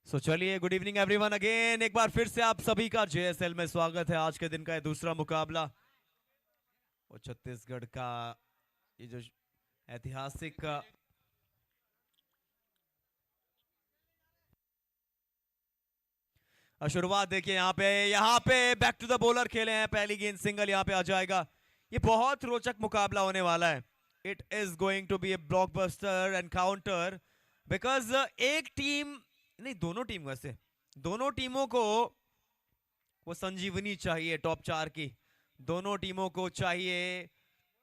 चलिए, good evening everyone again. एक बार फिर से आप सभी का जेएसएल में स्वागत है। आज के दिन का ये दूसरा मुकाबला और छत्तीसगढ़ का ये जो ऐतिहासिक शुरुआत देखिए। यहाँ पे बैक टू द बॉलर खेले हैं। पहली गेंद सिंगल यहाँ पे आ जाएगा। ये बहुत रोचक मुकाबला होने वाला है। It is going to be a blockbuster encounter because एक टीम नहीं, दोनों टीम वैसे दोनों टीमों को वो संजीवनी चाहिए टॉप चार की। दोनों टीमों को चाहिए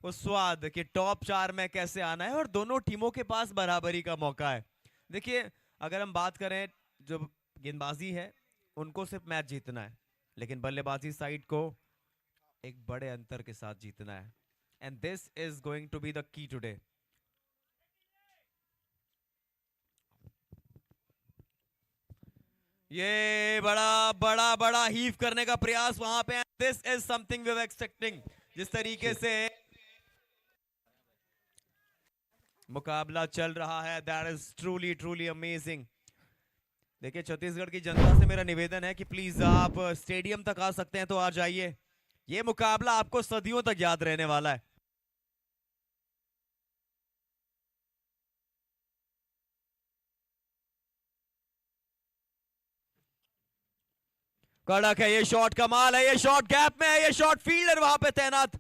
वो स्वाद कि टॉप चार में कैसे आना है, और दोनों टीमों के पास बराबरी का मौका है। देखिए, अगर हम बात करें जो गेंदबाजी है उनको सिर्फ मैच जीतना है, लेकिन बल्लेबाजी साइड को एक बड़े अंतर के साथ जीतना है। And this is going to be the key today. ये बड़ा बड़ा बड़ा हीव करने का प्रयास वहां पे। This is something we were expecting. जिस तरीके से मुकाबला चल रहा है, that is truly truly amazing. देखिए, छत्तीसगढ़ की जनता से मेरा निवेदन है कि प्लीज आप स्टेडियम तक आ सकते हैं तो आ जाइए। ये मुकाबला आपको सदियों तक याद रहने वाला है। कड़क है ये शॉट, कमाल है ये शॉट, गैप में है ये शॉट, फील्डर वहां पे तैनात।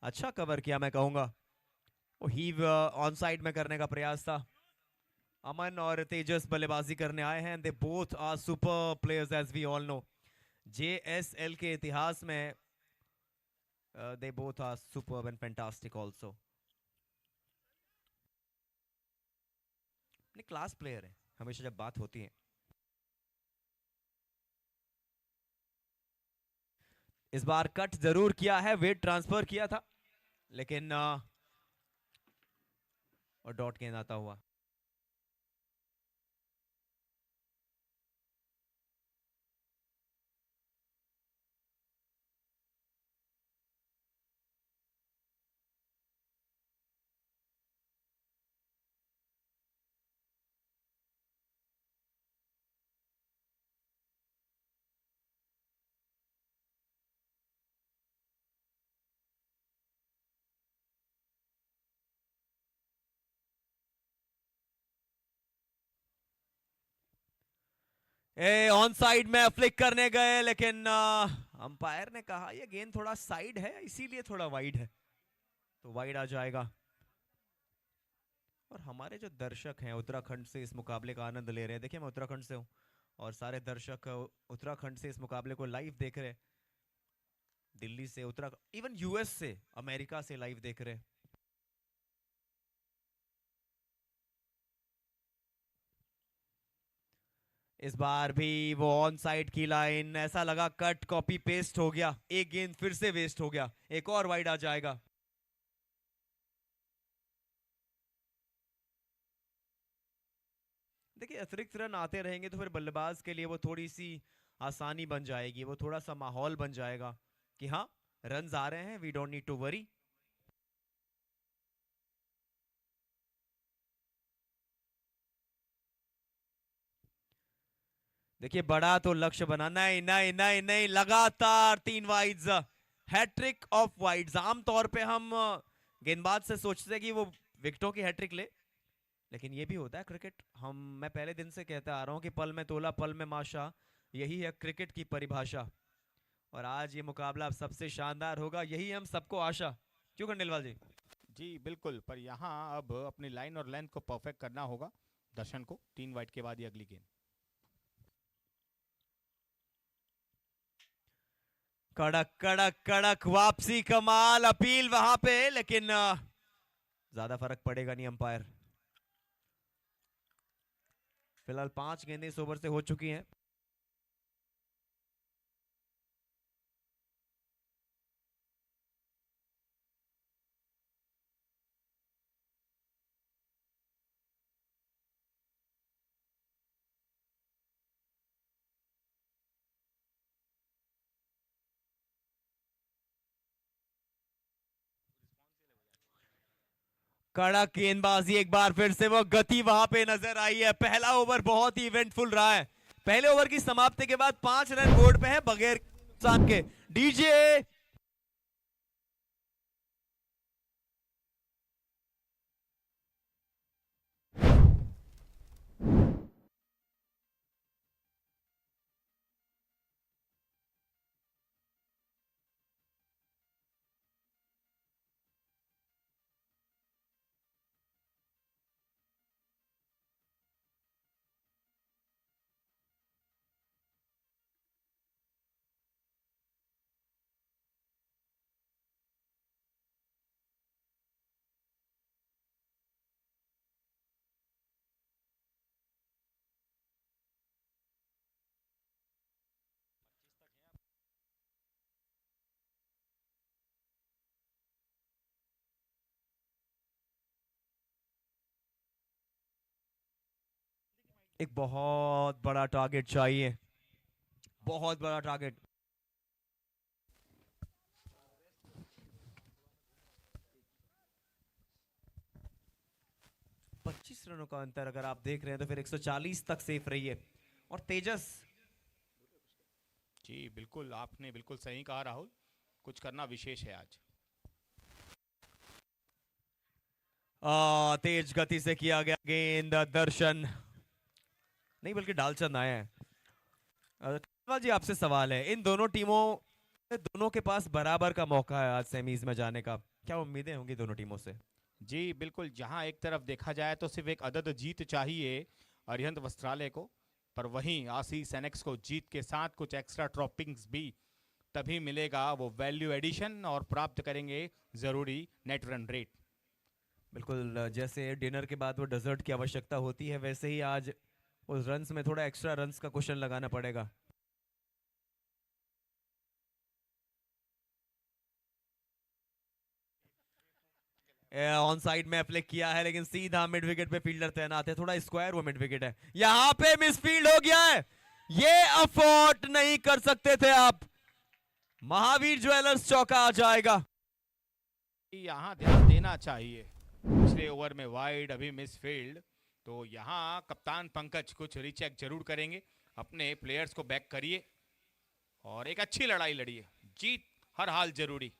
अच्छा कवर किया मैं कहूंगा। वो हीव ऑन साइड में करने का प्रयास था। अमन और तेजस बल्लेबाजी करने आए हैं। They both are super players as we all know. JSL के इतिहास में they both are superb and fantastic also. अपने क्लास प्लेयर है हमेशा जब बात होती है। इस बार कट जरूर किया है, वेट ट्रांसफर किया था, लेकिन और डॉट गेंद आता हुआ। ऑन साइड में फ्लिक करने गए, लेकिन अंपायर ने कहा यह गेंद थोड़ा साइड है, इसीलिए थोड़ा वाइड है, तो वाइड आ जाएगा। और हमारे जो दर्शक हैं उत्तराखंड से इस मुकाबले का आनंद ले रहे हैं। देखिए, मैं उत्तराखंड से हूँ और सारे दर्शक उत्तराखंड से इस मुकाबले को लाइव देख रहे हैं। दिल्ली से, उत्तराखंड, इवन यूएस से, अमेरिका से लाइव देख रहे हैं। इस बार भी वो ऑन साइड की लाइन, ऐसा लगा कट कॉपी पेस्ट हो गया। एक गेंद फिर से वेस्ट हो गया, एक और वाइड आ जाएगा। देखिए, अतिरिक्त रन आते रहेंगे तो फिर बल्लेबाज के लिए वो थोड़ी सी आसानी बन जाएगी, वो थोड़ा सा माहौल बन जाएगा कि हाँ, रन्स आ रहे हैं, we don't need to worry. देखिए, बड़ा तो लक्ष्य बना, नहीं नहीं नहीं नहीं, लगातार 3 वाइड्स, हैट्रिक ऑफ वाइड्स। आमतौर पे हम गेंदबाज से सोचते हैं कि वो विकेटों की हैट्रिक ले, लेकिन ये भी होता है क्रिकेट। मैं पहले दिन से कहता आ रहा हूँ कि पल में तोला पल में माशा, यही है क्रिकेट की परिभाषा। और आज ये मुकाबला सबसे शानदार होगा, यही हम सबको आशा। क्यों खंडेलवाल जी? जी बिल्कुल, पर यहाँ अब अपनी लाइन और लेंथ को परफेक्ट करना होगा दर्शन को। 3 वाइट के बाद ही अगली गेंद। कड़क कड़क कड़क वापसी, कमाल, अपील वहां पे, लेकिन ज्यादा फर्क पड़ेगा नहीं। अंपायर फिलहाल 5 गेंदें इस ओवर से हो चुकी हैं। कड़क गेंदबाजी, एक बार फिर से वो गति वहां पे नजर आई है। पहला ओवर बहुत ही इवेंटफुल रहा है, पहले ओवर की समाप्ति के बाद 5 रन बोर्ड पे है बगैर नुकसान के। डीजे एक बहुत बड़ा टारगेट चाहिए, बहुत बड़ा टारगेट। 25 रनों का अंतर अगर आप देख रहे हैं तो फिर 140 तक सेफ रही है। और तेजस, जी बिल्कुल, आपने बिल्कुल सही कहा राहुल, कुछ करना विशेष है आज। तेज गति से किया गया गेंद, दर्शन नहीं बल्कि डालचंद आए हैं। जी आपसे सवाल है, इन दोनों टीमों दोनों के पास बराबर का मौका है आज सेमीज में जाने का, क्या उम्मीदें होंगी दोनों टीमों से? जी बिल्कुल, जहां एक तरफ देखा जाए तो सिर्फ एक अदद जीत चाहिए अरिहंत वस्त्रालय को, पर वहीं आशीष एनेक्स को जीत के साथ कुछ एक्स्ट्रा ड्रॉपिंग्स भी तभी मिलेगा वो वैल्यू एडिशन, और प्राप्त करेंगे जरूरी नेट रन रेट। बिल्कुल, जैसे डिनर के बाद वो डेजर्ट की आवश्यकता होती है वैसे ही आज उस रन्स में थोड़ा एक्स्ट्रा रन्स का क्वेश्चन लगाना पड़ेगा। ऑन साइड में अप्लाई किया है लेकिन सीधा मिड विकेट पे फील्डर तैनात है, थोड़ा स्क्वायर वो मिड विकेट है, यहां पे मिसफील्ड हो गया है, ये अफोर्ड नहीं कर सकते थे आप। महावीर ज्वेलर्स चौका आ जाएगा। यहाँ ध्यान देना चाहिए, पिछले ओवर में वाइड, अभी मिसफील्ड, तो यहाँ कप्तान पंकज कुछ रीचेक जरूर करेंगे, अपने प्लेयर्स को बैक करिए और एक अच्छी लड़ाई लड़िए, जीत हर हाल जरूरी।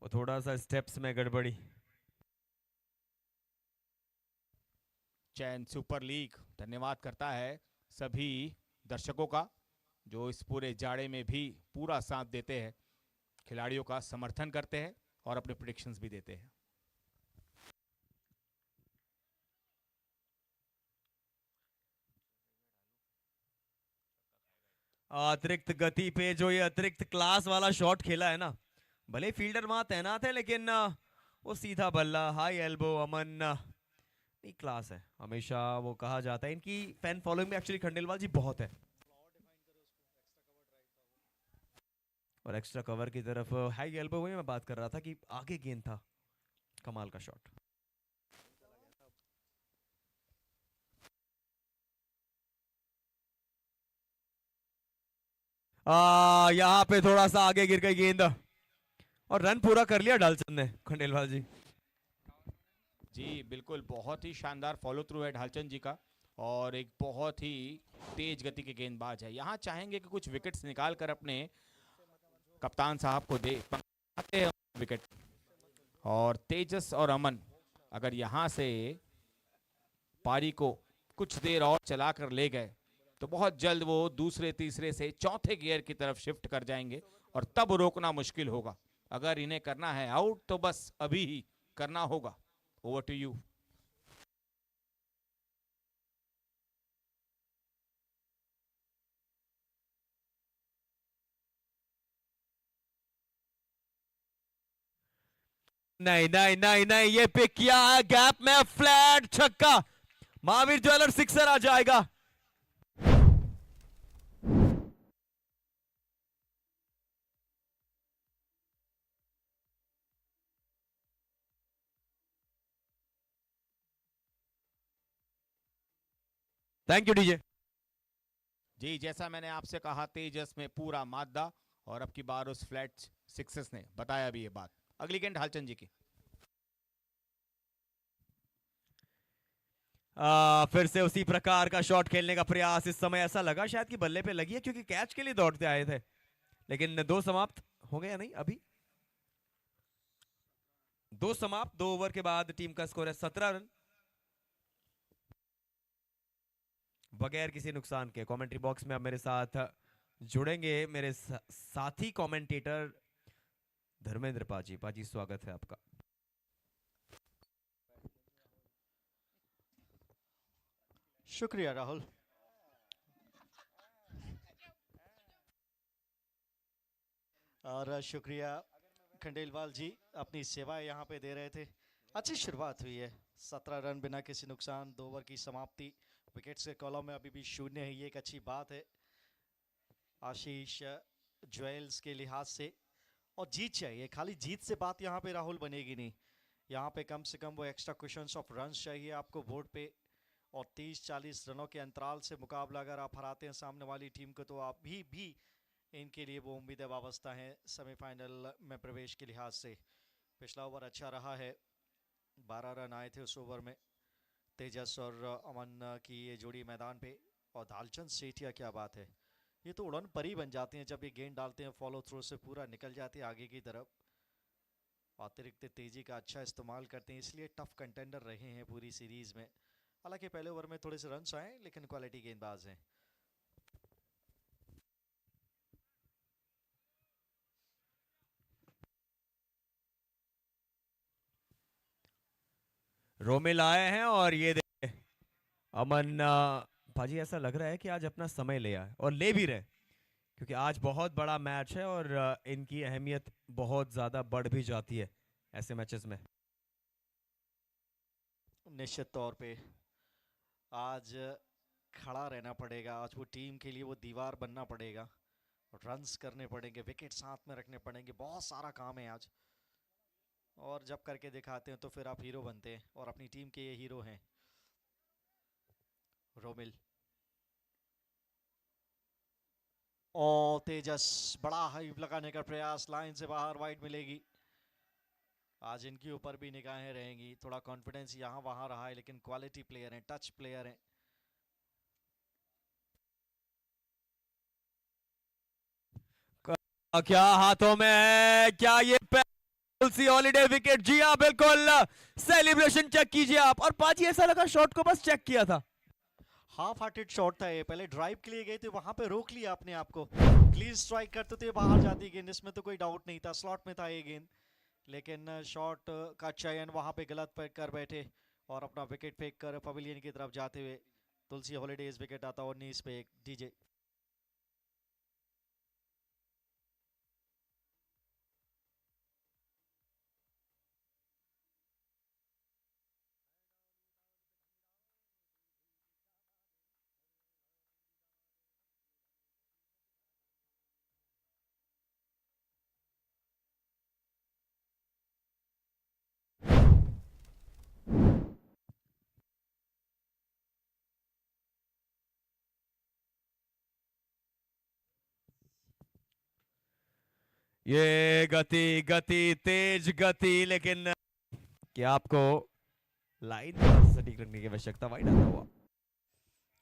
वो थोड़ा सा स्टेप्स में गड़बड़ी। चैन सुपर लीग धन्यवाद करता है सभी दर्शकों का जो इस पूरे जाड़े में भी पूरा साथ देते हैं, खिलाड़ियों का समर्थन करते हैं और अपने प्रेडिक्शंस भी देते हैं। अतिरिक्त गति पे जो ये अतिरिक्त क्लास वाला शॉट खेला है ना, भले फील्डर वहां तैनात है लेकिन वो सीधा बल्ला, हाई एल्बो, अमन नहीं क्लास है, हमेशा वो कहा जाता है। इनकी फैन फॉलोइंग में एक्चुअली खंडेलवाल जी बहुत है। और एक्स्ट्रा कवर की तरफ हाई एल्बो, वही मैं बात कर रहा था कि आगे गेंद था, कमाल का शॉट। यहाँ पे थोड़ा सा आगे गिर गई गेंद और रन पूरा कर लिया ढालचंद ने, खंडेलवाल जी। जी बिल्कुल, बहुत ही शानदार फॉलो थ्रू है ढालचंद जी का, और एक बहुत ही तेज गति के गेंदबाज है। यहाँ चाहेंगे कि कुछ विकेट्स निकाल कर अपने कप्तान साहब को दे आते हैं विकेट, और तेजस और अमन अगर यहाँ से पारी को कुछ देर और चला कर ले गए तो बहुत जल्द वो दूसरे तीसरे से चौथे गियर की तरफ शिफ्ट कर जाएंगे और तब रोकना मुश्किल होगा। अगर इन्हें करना है आउट तो बस अभी ही करना होगा। Over to you. नहीं नहीं नहीं नहीं, ये पिक किया है गैप में, फ्लैट छक्का, महावीर ज्वेलर सिक्सर आ जाएगा। थैंक यू डीजे जी, जैसा मैंने आपसे कहा तेजस में पूरा मादा, और अब की बार उस फ्लैट सिक्सेस ने बताया भी ये बात। अगली गेंद ढालचंद जी की। फिर से उसी प्रकार का शॉट खेलने का प्रयास। इस समय ऐसा लगा शायद कि बल्ले पे लगी है क्योंकि कैच के लिए दौड़ते आए थे, लेकिन दो समाप्त हो गया नहीं अभी। दो समाप्त, 2 ओवर के बाद टीम का स्कोर है 17 रन बगैर किसी नुकसान के। कमेंट्री बॉक्स में अब मेरे साथ जुड़ेंगे मेरे साथी कमेंटेटर धर्मेंद्र पाजी। पाजी स्वागत है आपका। शुक्रिया राहुल। और शुक्रिया खंडेलवाल जी, अपनी सेवाएं यहाँ पे दे रहे थे। अच्छी शुरुआत हुई है, 17 रन बिना किसी नुकसान, 2 ओवर की समाप्ति। विकेट्स के कॉलम में अभी भी शून्य है, ये एक अच्छी बात है आशीष ज्वेल्स के लिहाज से। और जीत चाहिए, खाली जीत से बात यहाँ पे राहुल बनेगी नहीं। यहाँ पे कम से कम वो एक्स्ट्रा क्वेश्चंस ऑफ रन्स चाहिए आपको बोर्ड पे, और 30-40 रनों के अंतराल से मुकाबला अगर आप हराते हैं सामने वाली टीम को, तो आप भी इनके लिए वो उम्मीदें वाबस्ता हैं सेमीफाइनल में प्रवेश के लिहाज से। पिछला ओवर अच्छा रहा है, 12 रन आए थे उस ओवर में। तेजस और अमन की ये जोड़ी मैदान पे, और दालचंद सेठिया, क्या बात है, ये तो उड़न परी बन जाते हैं जब ये गेंद डालते हैं, फॉलो थ्रू से पूरा निकल जाते हैं आगे की तरफ। अतिरिक्त तेजी का अच्छा इस्तेमाल करते हैं, इसलिए टफ कंटेंडर रहे हैं पूरी सीरीज में। हालांकि पहले ओवर में थोड़े से रन्स आए, लेकिन क्वालिटी गेंदबाज हैं। रोमिल आए हैं और ये देखिए अमन भाजी, ऐसा लग रहा है कि आज अपना समय ले आए और ले भी रहे, क्योंकि आज बहुत बड़ा मैच है और इनकी अहमियत बहुत ज्यादा बढ़ भी जाती है ऐसे मैचेस में। निश्चित तौर पे आज खड़ा रहना पड़ेगा, आज वो टीम के लिए वो दीवार बनना पड़ेगा, रन्स करने पड़ेंगे, विकेट साथ में रखने पड़ेंगे, बहुत सारा काम है आज। और जब करके दिखाते हैं तो फिर आप हीरो बनते हैं, और अपनी टीम के ये हीरो हैं। रोमिल और तेजस, बड़ा हाई लगाने का प्रयास, लाइन से बाहर, वाइड मिलेगी। आज इनके ऊपर भी निगाहें रहेंगी, थोड़ा कॉन्फिडेंस यहाँ वहाँ रहा है, लेकिन क्वालिटी प्लेयर हैं, टच प्लेयर हैं। क्या हाथों में है, क्या ये तुलसी हॉलीडे विकेट? जी हाँ बिल्कुल, सेलिब्रेशन चेक कीजिए आप। और पाजी ऐसा लगा शॉट को बस चेक किया था, हाफ हार्टेड शॉट था ये, पहले ड्राइव के लिए गए थे, वहां पे रोक लिया अपने आप को। क्लीन स्ट्राइक करते थे, बाहर जाती गेंद, इसमें तो कोई डाउट नहीं था, स्लॉट में था ये गेंद। लेकिन शॉट का चयन वहां पे गलत पे कर बैठे, और अपना विकेट फेंक कर पवेलियन की तरफ जाते हुए तुलसी हॉलीडेज विकेट आता, और नीस पे एक डीजे। ये गति गति तेज गति, लेकिन क्या आपको लाइन में सटीक रखने की आवश्यकता, वाइड आता हुआ।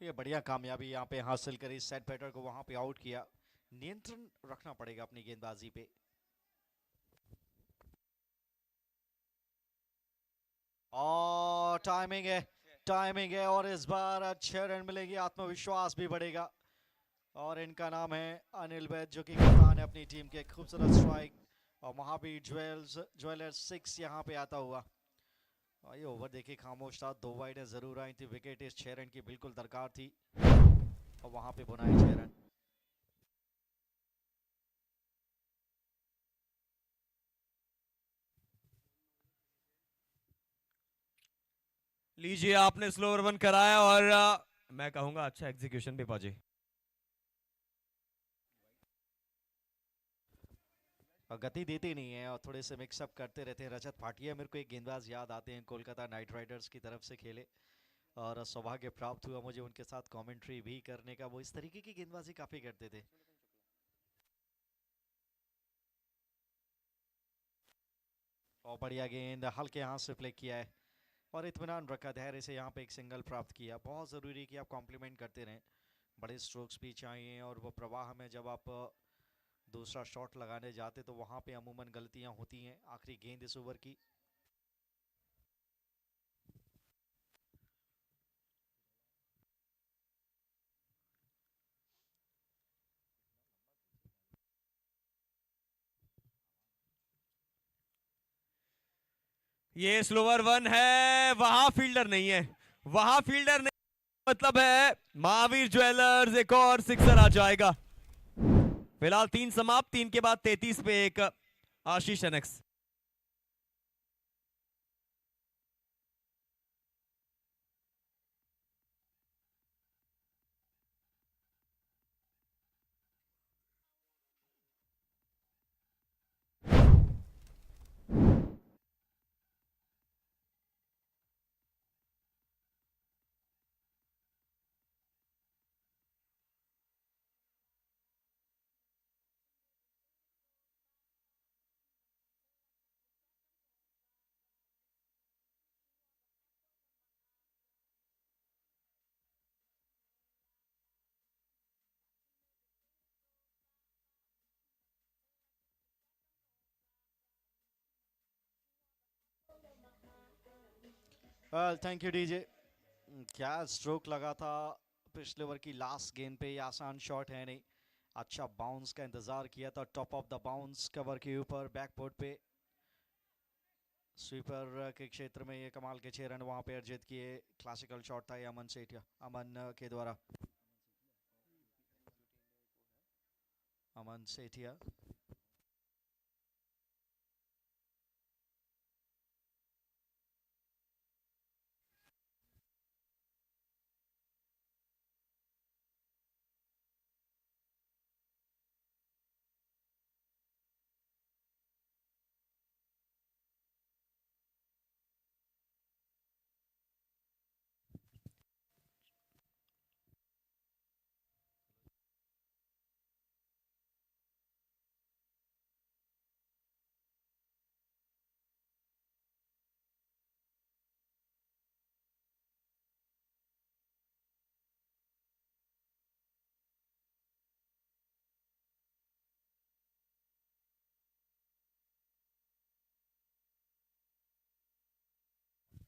ये बढ़िया कामयाबी यहाँ पे हासिल करी, सेट बैटर को वहां पे आउट किया। नियंत्रण रखना पड़ेगा अपनी गेंदबाजी पे। और टाइमिंग है, और इस बार अच्छे रन मिलेगी, आत्मविश्वास भी बढ़ेगा। और इनका नाम है अनिल वैद, जो कि कप्तान है अपनी टीम के। खूबसूरत स्ट्राइक, और वहां भी ज्वेलर्स 6 यहाँ पे आता हुआ। और ये ओवर देखिए खामोश था, 2 वाइड जरूर आई थी, विकेट इस 6 रन की बिल्कुल दरकार थी, और वहां पे बनाए 6 रन। लीजिए आपने स्लोअर वन कराया, और मैं कहूंगा अच्छा एग्जीक्यूशन भी पाजी। और गति देते नहीं है, और थोड़े से मिक्सअप करते रहते हैं। रजत भाटिया मेरे को एक गेंदबाज याद आते हैं, कोलकाता नाइट राइडर्स की तरफ से खेले, और सौभाग्य प्राप्त हुआ मुझे उनके साथ कमेंट्री भी करने का। वो इस तरीके की गेंदबाजी काफी करते थे। और बढ़िया गेंद हल्के हाथ से प्ले किया है, और इत्मीनान रखा, धैर्य से यहाँ पे एक सिंगल प्राप्त किया। बहुत ज़रूरी है कि आप कॉम्प्लीमेंट करते रहें, बड़े स्ट्रोक्स भी चाहिए। और वो प्रवाह में जब आप दूसरा शॉट लगाने जाते तो वहाँ पे अमूमन गलतियाँ होती हैं। आखिरी गेंद इस ओवर की। ये स्लोवर वन है, वहां फील्डर नहीं है, वहां फील्डर नहीं, मतलब है महावीर ज्वेलर्स एक और सिक्सर आ जाएगा। फिलहाल 3 समाप्त, 3 के बाद 33 पे एक आशीष एनएक्स। Thank you DJ. क्या स्ट्रोक लगा था पिछले ओवर की लास्ट गेंद पे। ये आसान शॉट है नहीं, अच्छा बाउंस का इंतजार किया था। Top of the bounce cover के ऊपर बैकबोर्ड पे स्वीपर के क्षेत्र में ये कमाल के 6 रन वहां पे अर्जित किए। क्लासिकल शॉट था ये अमन सेठिया, अमन के द्वारा। अमन सेठिया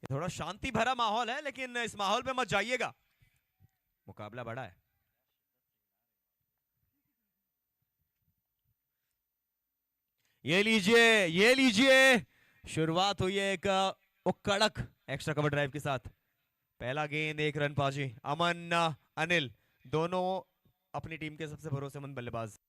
थोड़ा शांति भरा माहौल है, लेकिन इस माहौल पे मत जाइएगा, मुकाबला बड़ा है। ये लीजिए, ये लीजिए, शुरुआत हुई है एक कड़क एक्स्ट्रा कवर ड्राइव के साथ। पहला गेंद 1 रन पाजी। अमन अनिल दोनों अपनी टीम के सबसे भरोसेमंद बल्लेबाज।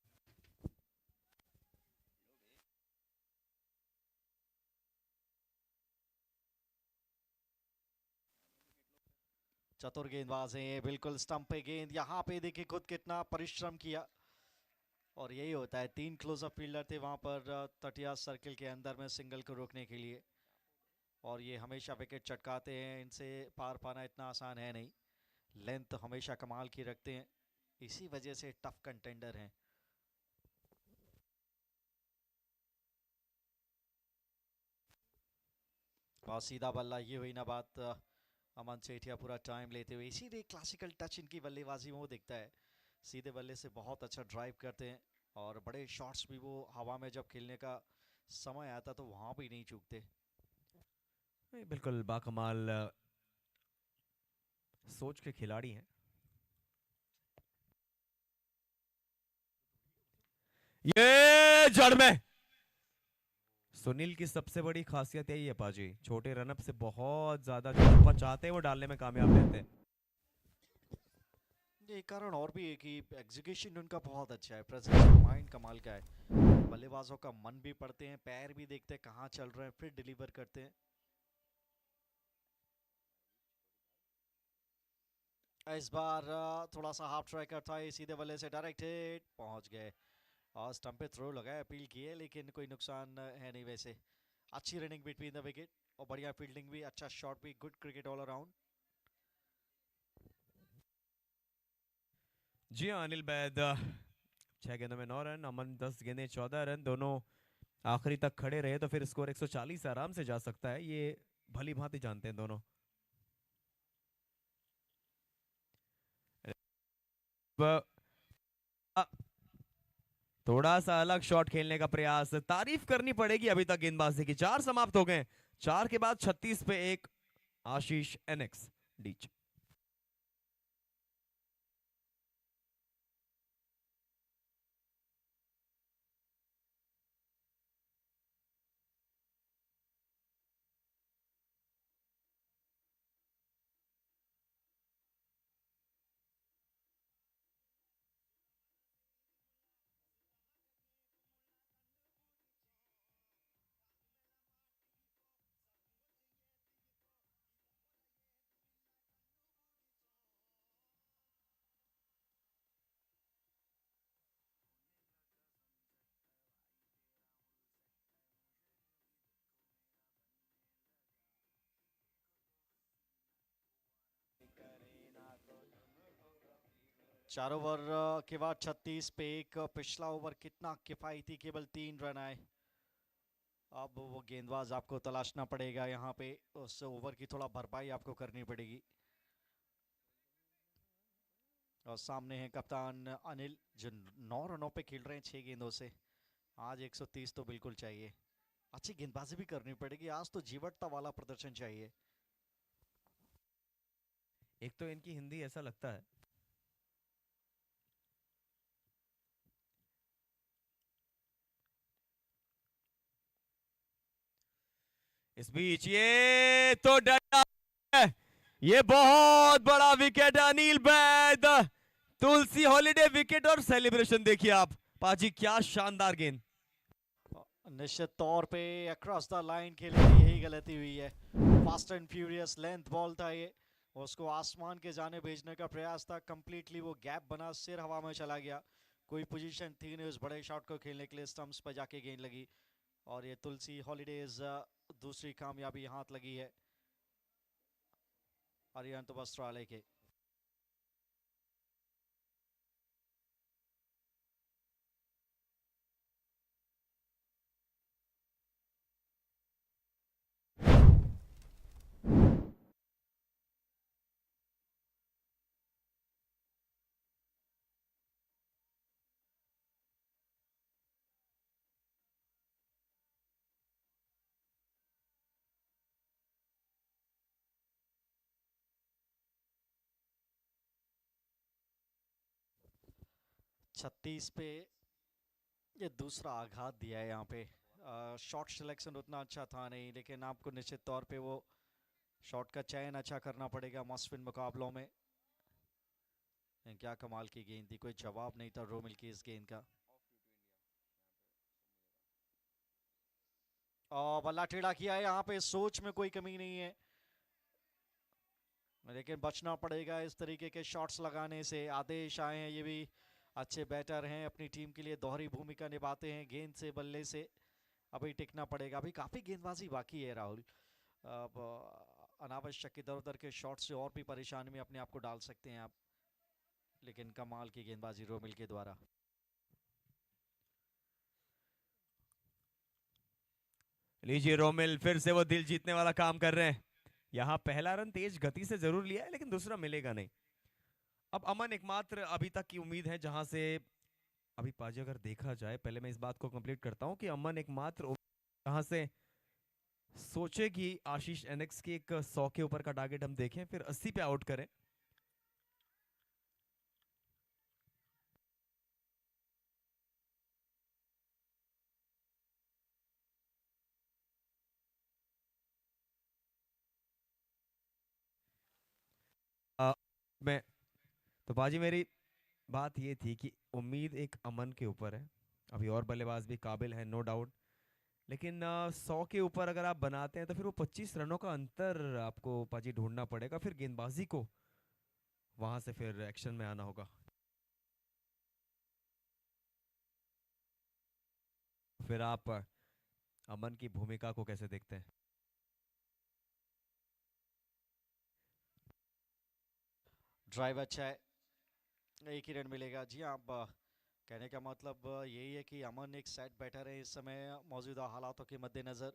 चतुर गेंदबाज हैं ये, बिल्कुल स्टंप पे गेंद। यहाँ पे देखिए खुद कितना परिश्रम किया। और यही होता है, 3 क्लोजअप फील्डर थे वहां पर तटिया सर्किल के अंदर में सिंगल को रोकने के लिए। और ये हमेशा विकेट चटकाते हैं, इनसे पार पाना इतना आसान है नहीं। लेंथ हमेशा कमाल की रखते हैं, इसी वजह से टफ कंटेंडर हैं। और सीधा बल्ला, ये हुई ना बात। अमन सेठिया पूरा टाइम लेते हुए, इसीलिए क्लासिकल टच इनकी बल्लेबाजी में वो दिखता है। सीधे बल्ले से बहुत अच्छा ड्राइव करते हैं और बड़े शॉट्स भी वो हवा में जब खेलने का समय आता तो वहां भी नहीं चूकते। बिल्कुल बाकमाल सोच के खिलाड़ी हैं। ये जड़ में सुनील की सबसे बड़ी खासियत यही है पाजी, छोटे रनअप से बहुत ज्यादा जो रनअप चाहते हैं वो डालने में कामयाब रहते हैं। ये कारण और भी है कि एग्जीक्यूशन उनका बहुत अच्छा है, प्रेजेंस ऑफ माइंड कमाल का है। बल्लेबाजों का मन भी पढ़ते हैं, पैर भी देखते हैं कहाँ चल रहे हैं, फिर डिलीवर करते हैं। इस बार थोड़ा सा हाफ ट्रैकर था, ये सीधे बल्ले से डायरेक्ट हिट पहुंच गए। और स्टंप पे थ्रो लगाया, अपील की है, लेकिन कोई नुकसान है नहीं वैसे। अच्छी रनिंग बिटवीन द विकेट और बढ़िया फील्डिंग भी, अच्छा शॉट भी, गुड क्रिकेट ऑल अराउंड। जी हाँ अनिल बैद 6 गेंदों में 9 रन, अमन 10 गेंदें 14 रन, दोनों आखिरी तक खड़े रहे तो फिर स्कोर 140 आराम से जा सकता है। ये भली भांति जानते हैं दोनों। ब- अ, थोड़ा सा अलग शॉट खेलने का प्रयास, तारीफ करनी पड़ेगी अभी तक गेंदबाजी की। 4 समाप्त हो गए, 4 के बाद 36 पे 1 आशीष एनएक्स डीच। चार ओवर के बाद 36 पे 1। पिछला ओवर कितना किफायती, केवल 3 रन आए। अब वो गेंदबाज आपको तलाशना पड़ेगा यहाँ पे, उस ओवर की थोड़ा भरपाई आपको करनी पड़ेगी। और सामने है कप्तान अनिल, जो 9 रनों पे खेल रहे हैं 6 गेंदों से। आज 130 तो बिल्कुल चाहिए। अच्छी गेंदबाजी भी करनी पड़ेगी आज, तो जीवटता वाला प्रदर्शन चाहिए। एक तो इनकी हिंदी ऐसा लगता है। इस बीच ये तो डरा है, ये बहुत बड़ा विकेट है अनिल बैद। तुलसी हॉलिडे विकेट और सेलिब्रेशन देखिए आप पाजी, क्या शानदार गेंद। निश्चित तौर पे अक्रॉस द लाइन खेले की यही गलती हुई है। Fast and furious length ball था ये, उसको आसमान के जाने भेजने का प्रयास था। कंप्लीटली वो गैप बना, सिर हवा में चला गया। कोई पोजीशन थी नहीं उस बड़े शॉट को खेलने के लिए। स्टंप्स पर जाके गेंद लगी और ये तुलसी हॉलीडेज दूसरी कामयाबी हाथ लगी है अरिहंत वस्त्रालय के। छत्तीस पे ये दूसरा आघात दिया है यहाँ पे। शॉट सिलेक्शन उतना अच्छा था नहीं, लेकिन आपको निश्चित तौर पे वो शॉट का चयन अच्छा करना पड़ेगा मसफिन मुकाबलों में। क्या कमाल की गेंद थी, कोई जवाब नहीं था रोमिल की इस गेंद का। और बल्ला टेढ़ा किया है यहाँ पे, सोच में कोई कमी नहीं है, लेकिन बचना पड़ेगा इस तरीके के शॉट्स लगाने से। आदेश आए हैं, ये भी अच्छे बैटर हैं, अपनी टीम के लिए दोहरी भूमिका निभाते हैं गेंद से बल्ले से। अभी टिकना पड़ेगा, अभी काफ़ी गेंदबाजी बाकी है राहुल। अब अनावश्यक इधर उधर के शॉट से और भी परेशानी में अपने आप को डाल सकते हैं आप, लेकिन कमाल की गेंदबाजी रोमिल के द्वारा। लीजिए रोमिल फिर से वो दिल जीतने वाला काम कर रहे हैं। यहां पहला रन तेज गति से जरूर लिया है, लेकिन दूसरा मिलेगा नहीं। अब अमन एकमात्र अभी तक की उम्मीद है जहां से अभी पाजी, अगर देखा जाए, पहले मैं इस बात को कंप्लीट करता हूं कि अमन एकमात्र जहां से सोचे कि आशीष एनएक्स की एक 100 के ऊपर का टारगेट हम देखें, फिर 80 पे आउट करें। मैं तो बाजी, मेरी बात ये थी कि उम्मीद एक अमन के ऊपर है। अभी और बल्लेबाज भी काबिल है, नो डाउट, लेकिन 100 के ऊपर अगर आप बनाते हैं तो फिर वो 25 रनों का अंतर आपको पाजी ढूंढना पड़ेगा। फिर गेंदबाजी को वहां से फिर एक्शन में आना होगा। फिर आप अमन की भूमिका को कैसे देखते हैं? ड्राइव अच्छा है, एक ही रन मिलेगा। जी हाँ, अब कहने का मतलब यही है कि अमन एक सेट बैटर है इस समय मौजूदा हालातों के मद्देनज़र।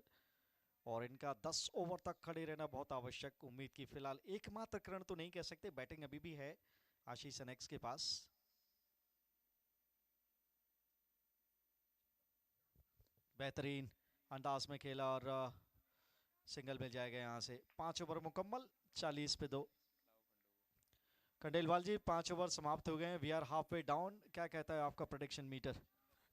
और इनका 10 ओवर तक खड़े रहना बहुत आवश्यक। उम्मीद की फिलहाल एकमात्र रन तो नहीं कह सकते, बैटिंग अभी भी है आशीष एनेक्स के पास। बेहतरीन अंदाज में खेला और सिंगल मिल जाएगा यहाँ से। 5 ओवर मुकम्मल, 40 पे 2। खंडेलवाल जी 5 ओवर समाप्त हो गए हैं, we are half way down. क्या कहता है आपका प्रेडिक्शन मीटर?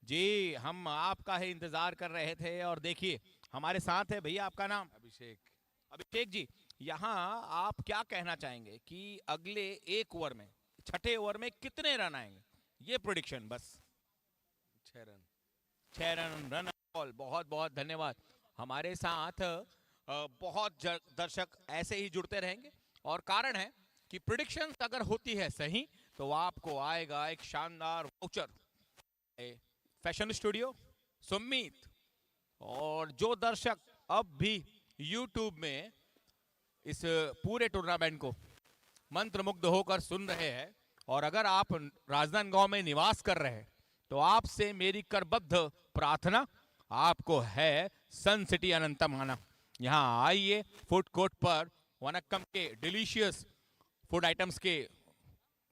जी हम आपका ही इंतजार कर रहे थे और देखिए हमारे साथ है भैया, आपका नाम? अभिषेक। अभिषेक जी, यहाँ आप क्या कहना चाहेंगे कि अगले एक ओवर में, छठे ओवर में कितने रन आएंगे? ये प्रेडिक्शन बस। 6 रन। 6 run, run ball. बहुत बहुत धन्यवाद। हमारे साथ बहुत दर्शक ऐसे ही जुड़ते रहेंगे और कारण है कि प्रेडिक्शन अगर होती है सही तो आपको आएगा एक शानदार वाउचर फैशन स्टूडियो सुमित। और जो दर्शक अब भी YouTube में इस पूरे टूर्नामेंट को मंत्रमुग्ध होकर सुन रहे हैं और अगर आप राजनांदगांव में निवास कर रहे हैं तो आपसे मेरी करबद्ध प्रार्थना आपको है सन सिटी अनंतम आना। यहाँ आइए, फूड कोर्ट पर वनक्कम के डिलीशियस फूड आइटम्स के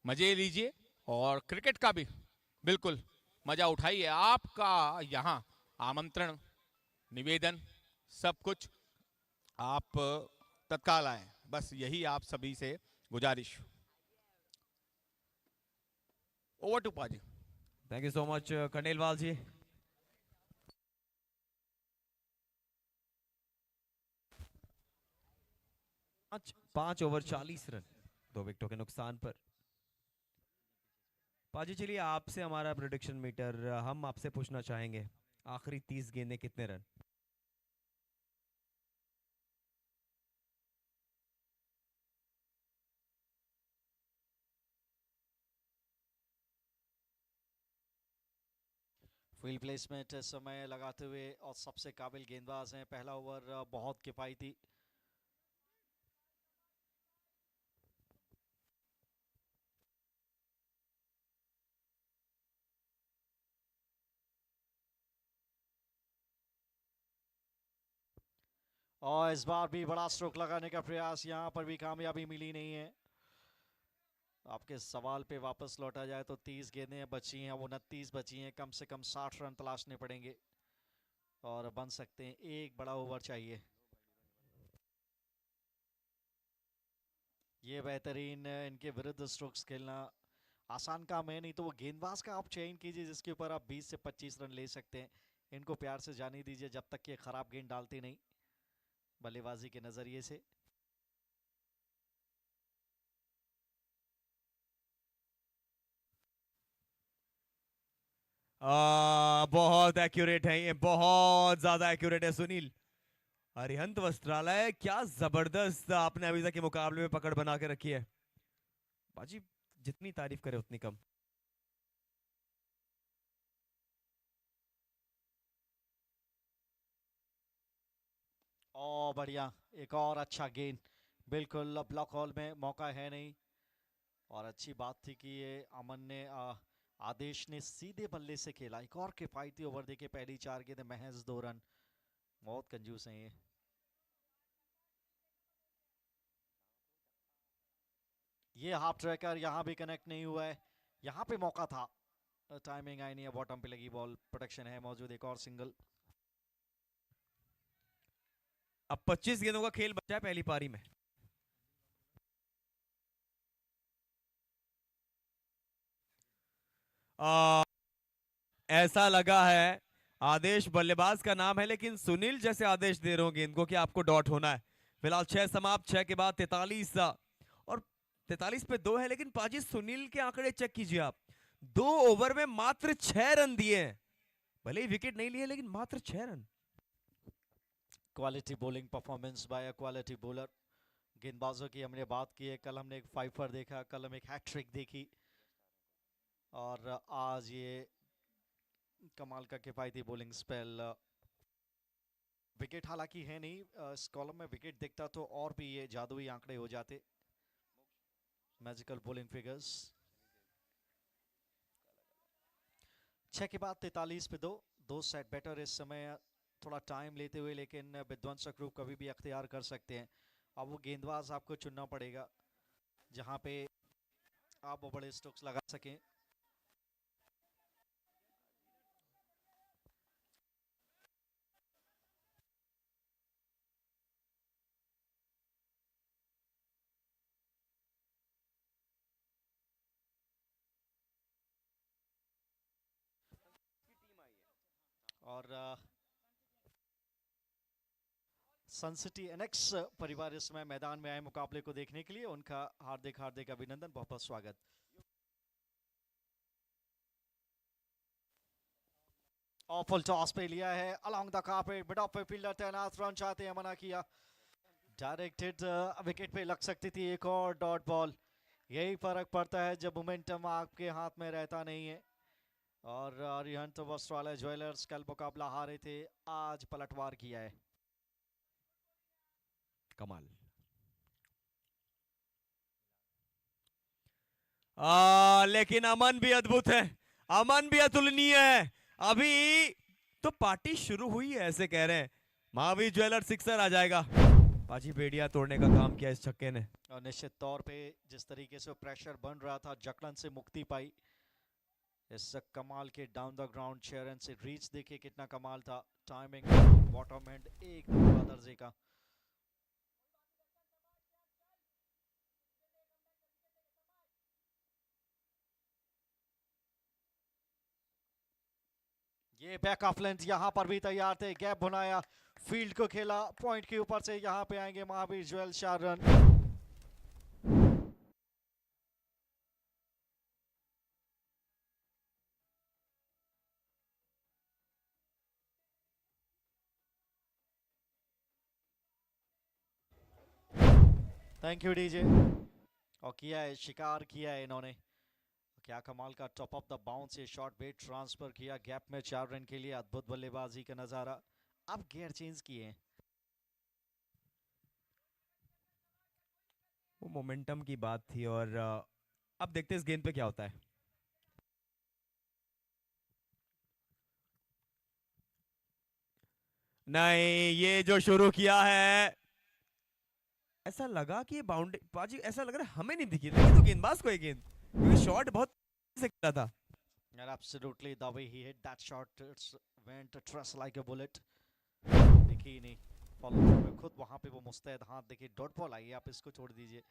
मजे लीजिए और क्रिकेट का भी बिल्कुल मजा उठाइए। आपका यहाँ आमंत्रण, निवेदन, सब कुछ आप तत्काल आए, बस यही आप सभी से गुजारिश। Over to paaji. Thank you so much Khandelwal ji. पांच ओवर 40 रन, 2 विकेटों के नुकसान पर। पाजी चलिए आपसे हमारा प्रेडिक्शन मीटर, हम आपसे पूछना चाहेंगे आखिरी 30 गेंदें कितने रन? फील्ड प्लेसमेंट समय लगाते हुए और सबसे काबिल गेंदबाज हैं। पहला ओवर बहुत किफायती। और इस बार भी बड़ा स्ट्रोक लगाने का प्रयास, यहां पर भी कामयाबी मिली नहीं है। आपके सवाल पे वापस लौटा जाए तो 30 गेंदें बची हैं, 29 बची हैं, कम से कम 60 रन तलाशने पड़ेंगे और बन सकते हैं। एक बड़ा ओवर चाहिए। ये बेहतरीन इनके विरुद्ध स्ट्रोक्स खेलना आसान काम है नहीं, तो वो गेंदबाज का आप चयन कीजिए जिसके ऊपर आप 20 से 25 रन ले सकते हैं। इनको प्यार से जाने दीजिए जब तक ये खराब गेंद डालते नहीं बल्लेबाजी के नजरिए से। बहुत एक्यूरेट है ये, बहुत ज्यादा एक्यूरेट है सुनील। अरिहंत वस्त्रालय, क्या जबरदस्त आपने अभी तक के मुकाबले में पकड़ बना के रखी है। बाजी जितनी तारीफ करे उतनी कम। ओ बढ़िया, एक और अच्छा गेंद, बिल्कुल ब्लॉक हॉल में मौका है नहीं। और अच्छी बात थी कि ये अमन ने आदेश ने सीधे बल्ले से खेला। एक और किफायती ओवर देके पहली 4 गेंदें महज 2 रन। बहुत कंजूस हैं ये। ये हाफ ट्रैकर यहाँ भी कनेक्ट नहीं हुआ है, यहाँ पे मौका था, टाइमिंग आई नहीं है, बॉटम पे लगी बॉल, प्रोटेक्शन है मौजूद। एक और सिंगल। अब 25 गेंदों का खेल बचा है पहली पारी में। ऐसा लगा है आदेश बल्लेबाज का नाम है, लेकिन सुनील जैसे आदेश दे रहे हो गेंद को कि आपको डॉट होना है। फिलहाल 6 समाप्त, 6 के बाद 43 और 43 पे 2 है। लेकिन पाजी सुनील के आंकड़े चेक कीजिए आप, 2 ओवर में मात्र 6 रन दिए हैं। भले ही विकेट नहीं लिए लेकिन मात्र 6 run. Quality bowling performance by a quality bowler. गेंदबाजों की हमने बात की है, कल हमने एक फाइफर देखा, कल हम एक हैट्रिक देखी और आज ये कमाल का किफायती बॉलिंग स्पेल। विकेट हालांकि है नहीं, इस कॉलम में विकेट दिखता तो और भी ये जादुई आंकड़े हो जाते, मैजिकल बॉलिंग फिगर्स। 6 के बाद 43 पे 2 सेट बेटर इस समय थोड़ा टाइम लेते हुए, लेकिन विध्वंसक रूप कभी भी अख्तियार कर सकते हैं। अब वो गेंदबाज आपको चुनना पड़ेगा जहां पे आप वो बड़े स्ट्रोक्स लगा सकें। और सन सिटी एनेक्स परिवार इस समय मैदान में आए मुकाबले को देखने के लिए। उनका हार्दिक हार्दिक अभिनंदन, बहुत बहुत स्वागत। ऑफुल टॉस पे लिया है along the carpet, mid of पे फील्डर तैनात, रन चाहते हैं, मना किया। डायरेक्टेड विकेट पे लग सकती थी एक और डॉट बॉल। यही फर्क पड़ता है जब मोमेंटम आपके हाथ में रहता नहीं है। और अरिहंत वस्त्रालय ज्वेलर्स कल मुकाबला हारे थे, आज पलटवार किया है। कमाल। लेकिन अमन भी अद्भुत है, अमन भी अतुलनीय है। अभी तो पार्टी शुरू हुई है ऐसे कह रहे हैं। महावीर ज्वेलर सिक्सर आ जाएगा। पाजी बेड़िया तोड़ने का काम किया इस छक्के ने। और निश्चित तौर पे जिस तरीके से प्रेशर बन रहा था, जकड़न से मुक्ति पाई। इस कमाल के डाउन द ग्राउंड शेरन से रीच देखिए कितना कमाल था। टाइमिंग, बॉटम हैंड एक दर्जे का। ये बैक ऑफ लेंथ यहां पर भी तैयार थे, गैप बनाया, फील्ड को खेला, पॉइंट के ऊपर से यहां पे आएंगे Mahavir jewel, 4 run. Thank you DJ. और किया है, शिकार किया है इन्होंने। क्या कमाल का टॉप ऑफ द बाउंस से शॉट बेट ट्रांसफर किया, गैप में 4 रन के लिए। अद्भुत बल्लेबाजी का नजारा। अब गियर चेंज किए हैं। वो मोमेंटम की बात थी और अब देखते हैं इस गेंद पे क्या होता है। नहीं, ये जो शुरू किया है, ऐसा लगा कि ये बाउंड्री, पाजी ऐसा लग रहा है हमें नहीं दिखी, लेकिन तो गेंदबाज को ये गेंद, क्योंकि शॉट बहुत से खेला था। And absolutely the way he hit that shot, it's went trust like a bullet. देखी ही नहीं, फॉलो थ्रू में खुद वहां पे वो मुस्तैद हाथ। देखिए डॉट बॉल आई, आप इसको छोड़ दीजिए।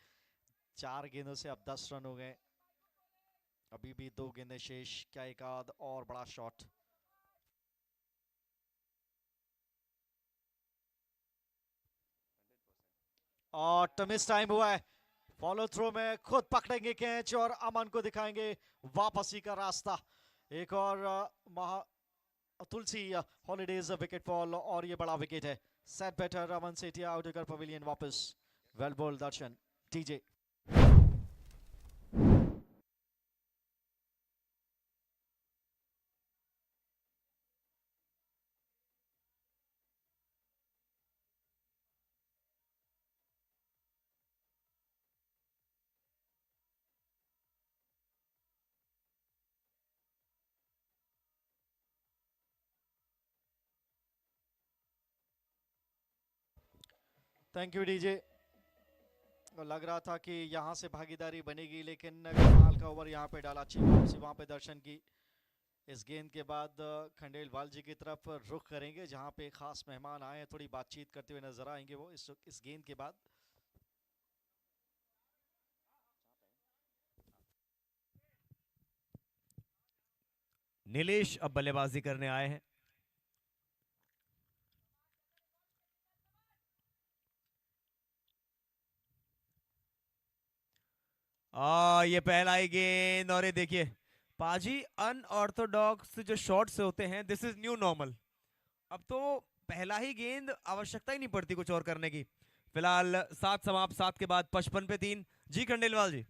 4 गेंदों से अब 10 रन हो गए, अभी भी 2 गेंदें शेष। क्या एक आध और बड़ा शॉट। और टमिस टाइम हुआ है, फॉलो थ्रू में खुद पकड़ेंगे कैच और अमन को दिखाएंगे वापसी का रास्ता। एक और तुलसी हॉलीडेज विकेट फॉल, और ये बड़ा विकेट है। सेट बेटर, अमन सेठिया आउटकर पवेलियन वापस। Well ball Darshan, TJ. Thank you DJ. लग रहा था कि यहाँ से भागीदारी बनेगी, लेकिन कमाल का ओवर यहाँ पे डाला। अच्छी वापसी वहाँ पे दर्शन की। इस गेंद के बाद खंडेलवाल जी की तरफ रुख करेंगे, जहाँ पे खास मेहमान आए हैं, थोड़ी बातचीत करते हुए नजर आएंगे वो इस गेंद के बाद। नीलेश अब बल्लेबाजी करने आए हैं। ये पहला ही गेंद, और ये देखिए पाजी अनऑर्थोडॉक्स जो शॉट्स होते हैं, दिस इज न्यू नॉर्मल। अब तो पहला ही गेंद, आवश्यकता ही नहीं पड़ती कुछ और करने की। फिलहाल 7 समाप्त, 7 के बाद 55 पे 3। जी खंडेलवाल जी।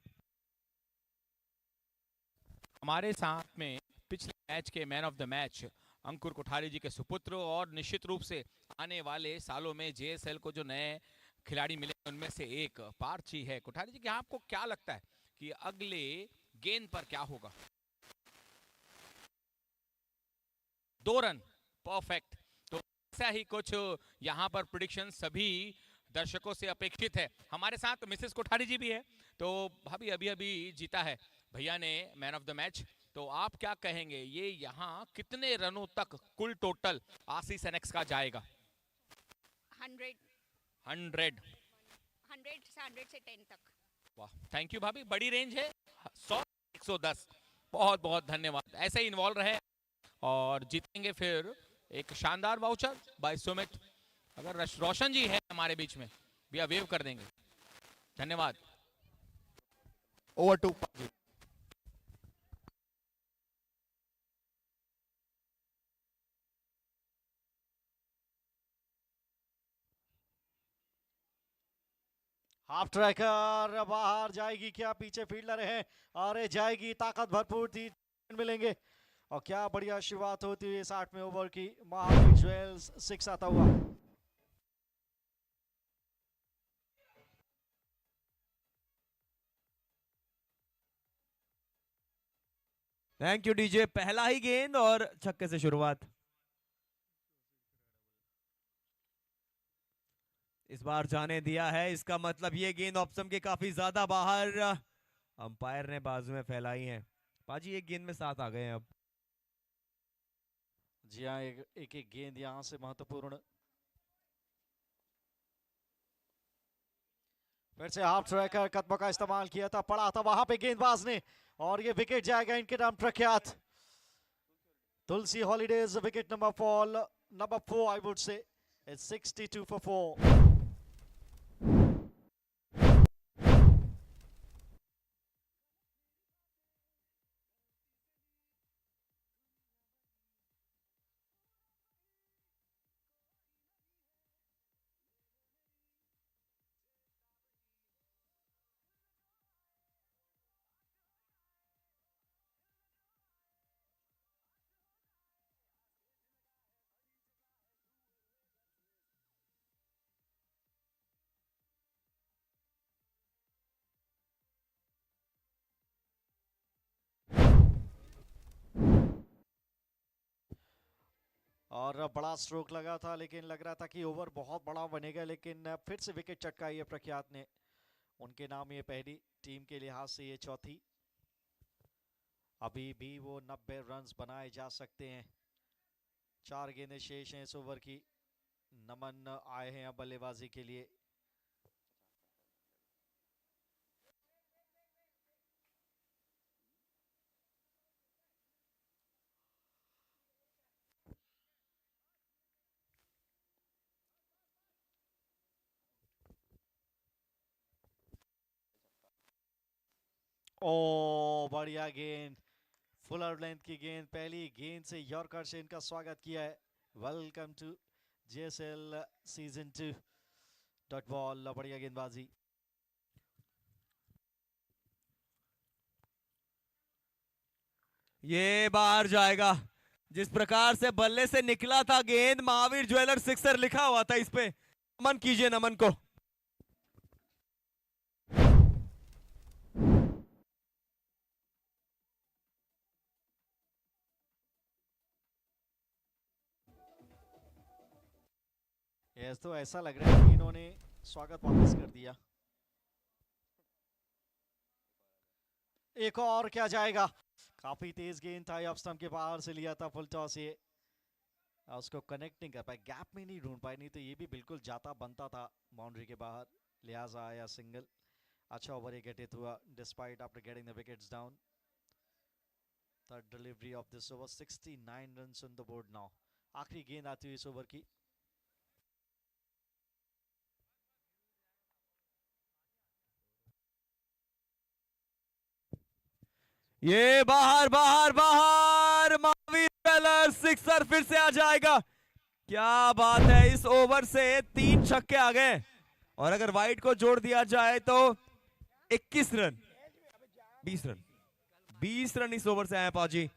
हमारे साथ में पिछले मैच के मैन ऑफ द मैच अंकुर कोठारी जी के सुपुत्र, और निश्चित रूप से आने वाले सालों में जेएसएल को जो नए खिलाड़ी मिले उनमें से एक पार्ची है। कोठारी जी, आपको क्या लगता है कि अगले गेंद पर क्या होगा? 2 रन, परफेक्ट। तो ऐसा ही कुछ यहाँ पर प्रिडिक्शन सभी दर्शकों से अपेक्षित है। हमारे साथ मिसेस कोठारी जी भी है। तो भाभी अभी अभी जीता है भैया ने मैन ऑफ द मैच, तो आप क्या कहेंगे ये यहाँ कितने रनों तक कुल टोटल आशीष एनेक्स का जाएगा? 100 100। 100 से 10 तक। वाह, थैंक यू भाभी, बड़ी रेंज है। 100 110। बहुत बहुत धन्यवाद, ऐसे ही इन्वॉल्व रहे और जीतेंगे फिर एक शानदार वाउचर बाय सुमित। अगर रोशन जी है हमारे बीच में, भैया वेव कर देंगे। धन्यवाद। ओवर टू हाफ ट्रैकर बाहर जाएगी क्या? पीछे फील्डर है, अरे जाएगी, ताकत भरपूर थी, मिलेंगे। और क्या बढ़िया शुरुआत होती है 60वें ओवर की। महावीर ज्वेल्स 6 आता हुआ। Thank you DJ. पहला ही गेंद और छक्के से शुरुआत। इस बार जाने दिया है, इसका मतलब ये गेंद ऑप्शन के काफी ज्यादा बाहर। अंपायर ने बाजू में फैलाई है। पाजी एक गेंद में 7 आ गए हैं अब। जी हाँ, एक एक गेंद यहां से महत्वपूर्ण। फिर से हाफ ट्रैकर कदमों का इस्तेमाल किया था, पड़ा था वहां पे गेंदबाज ने, और ये विकेट जाएगा इनके नाम प्रख्यात Tulsi holidays. Wicket number 4 I would say. It's 62 for 4. और बड़ा स्ट्रोक लगा था, लेकिन लग रहा था कि ओवर बहुत बड़ा बनेगा, लेकिन फिर से विकेट चटकाई है प्रख्यात ने। उनके नाम ये पहली, टीम के लिहाज से ये चौथी। अभी भी वो 90 रन्स बनाए जा सकते हैं। 4 गेंदें शेष हैं इस ओवर की। नमन आए हैं अब बल्लेबाजी के लिए। ओ बढ़िया गेंद, फुलर लेंथ की गेंद, पहली गेंद से यॉर्कर से इनका स्वागत किया है। Welcome to JSL season 2। Dot ball, बढ़िया गेंदबाजी। ये बाहर जाएगा। जिस प्रकार से बल्ले से निकला था गेंद, महावीर ज्वेलर सिक्सर लिखा हुआ था इस पे। नमन कीजिए नमन को। यस, तो ऐसा लग रहा है कि इन्होंने स्वागत वापस कर दिया। एक और क्या जाएगा? काफी तेज गेंद था, ऑफ स्टंप के बाहर से लिया था फुल टॉस। ये उसको कनेक्ट नहीं कर पाए, गैप में नहीं ढूंढ पाए, नहीं तो ये भी बिल्कुल जाता बनता था बाउंड्री के बाहर, लिहाजा आया सिंगल। अच्छा ओवर ये गेट हुआ despite after getting the wickets down. Third delivery of this over, 69 runs on the board now. आखिरी गेंद आती हुई इस ओवर की। ये बाहर बाहर बाहर, महावीर ज्वेलर सिक्सर फिर से आ जाएगा। क्या बात है, इस ओवर से 3 छक्के आ गए, और अगर वाइड को जोड़ दिया जाए तो 21 रन, 20 रन, 20 रन इस ओवर से आए पाजी।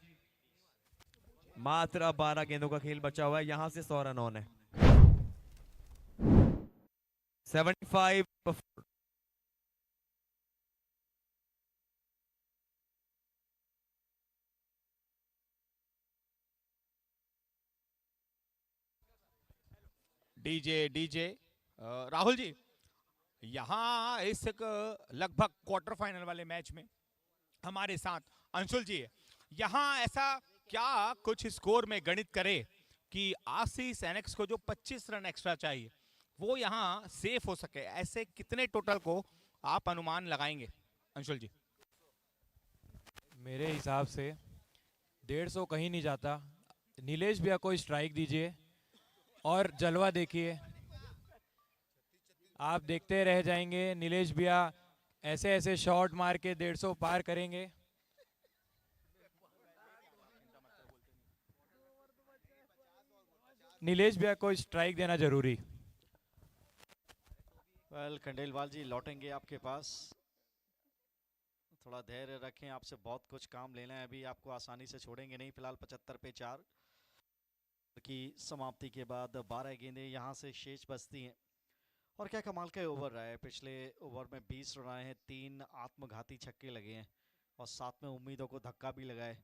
मात्र 12 गेंदों का खेल बचा हुआ है, यहां से 100 रन ऑन है। 75 for 4. DJ DJ Rahul ji, यहाँ इस एक लगभग क्वार्टर फाइनल वाले मैच में हमारे साथ अंशुल जी है। यहाँ ऐसा क्या कुछ स्कोर में गणित करे कि आशीष एनेक्स को जो 25 रन एक्स्ट्रा चाहिए वो यहाँ सेफ हो सके, ऐसे कितने टोटल को आप अनुमान लगाएंगे अंशुल जी? मेरे हिसाब से 150 कहीं नहीं जाता। नीलेश भैया को स्ट्राइक दीजिए और जलवा देखिए, आप देखते रह जाएंगे। नीलेश भैया ऐसे ऐसे शॉट मार के 150 पार करेंगे। नीलेश भैया को स्ट्राइक देना जरूरी। वेल खंडेलवाल जी लौटेंगे आपके पास, थोड़ा धैर्य रखें, आपसे बहुत कुछ काम लेना है अभी, आपको आसानी से छोड़ेंगे नहीं। फिलहाल 75 पे 4 की समाप्ति के बाद 12 गेंदें यहाँ से शेष बचती हैं। और क्या कमाल का ओवर रहा है, पिछले ओवर में 20 रन आए हैं, 3 आत्मघाती छक्के लगे हैं और साथ में उम्मीदों को धक्का भी लगा है।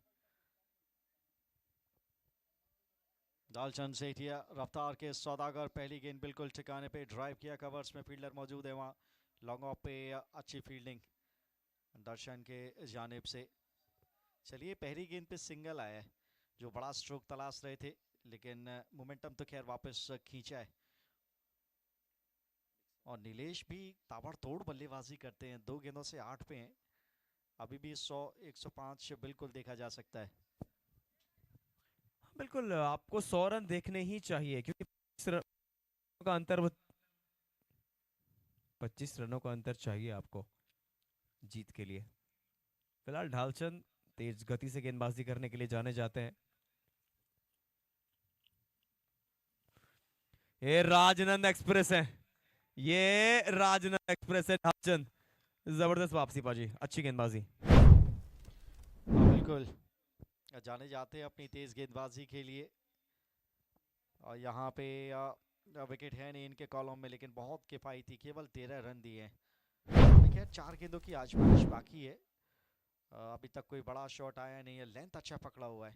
दालचंद सेठिया रफ्तार के सौदागर, पहली गेंद बिल्कुल ठिकाने पे, ड्राइव किया, कवर्स में फील्डर मौजूद है वहाँ, लॉन्ग ऑफ पे अच्छी फील्डिंग दर्शन के जानिब से। चलिए पहली गेंद पे सिंगल आया है, जो बड़ा स्ट्रोक तलाश रहे थे, लेकिन मोमेंटम तो खैर वापस खींचा है। और नीलेश भी ताबड़तोड़ बल्लेबाजी करते हैं, 2 गेंदों से 8 पे हैं, अभी भी 100 105 बिल्कुल देखा जा सकता है। बिल्कुल आपको 100 रन देखने ही चाहिए, क्योंकि 25 रनों का अंतर चाहिए आपको जीत के लिए। फिलहाल ढालचंद तेज गति से गेंदबाजी करने के लिए जाने जाते हैं। ये राजनंद एक्सप्रेस है, ये राजनंद एक्सप्रेस है। ढालचंद जबरदस्त वापसी पाजी, अच्छी गेंदबाजी। हाँ बिल्कुल, जाने जाते हैं अपनी तेज गेंदबाजी के लिए। और यहाँ पे विकेट है नहीं इनके कॉलम में, लेकिन बहुत किफायती, केवल 13 रन दिए हैं। खैर 4 गेंदों की आजमाइश बाकी है, अभी तक कोई बड़ा शॉट आया नहीं है, लेंथ अच्छा पकड़ा हुआ है।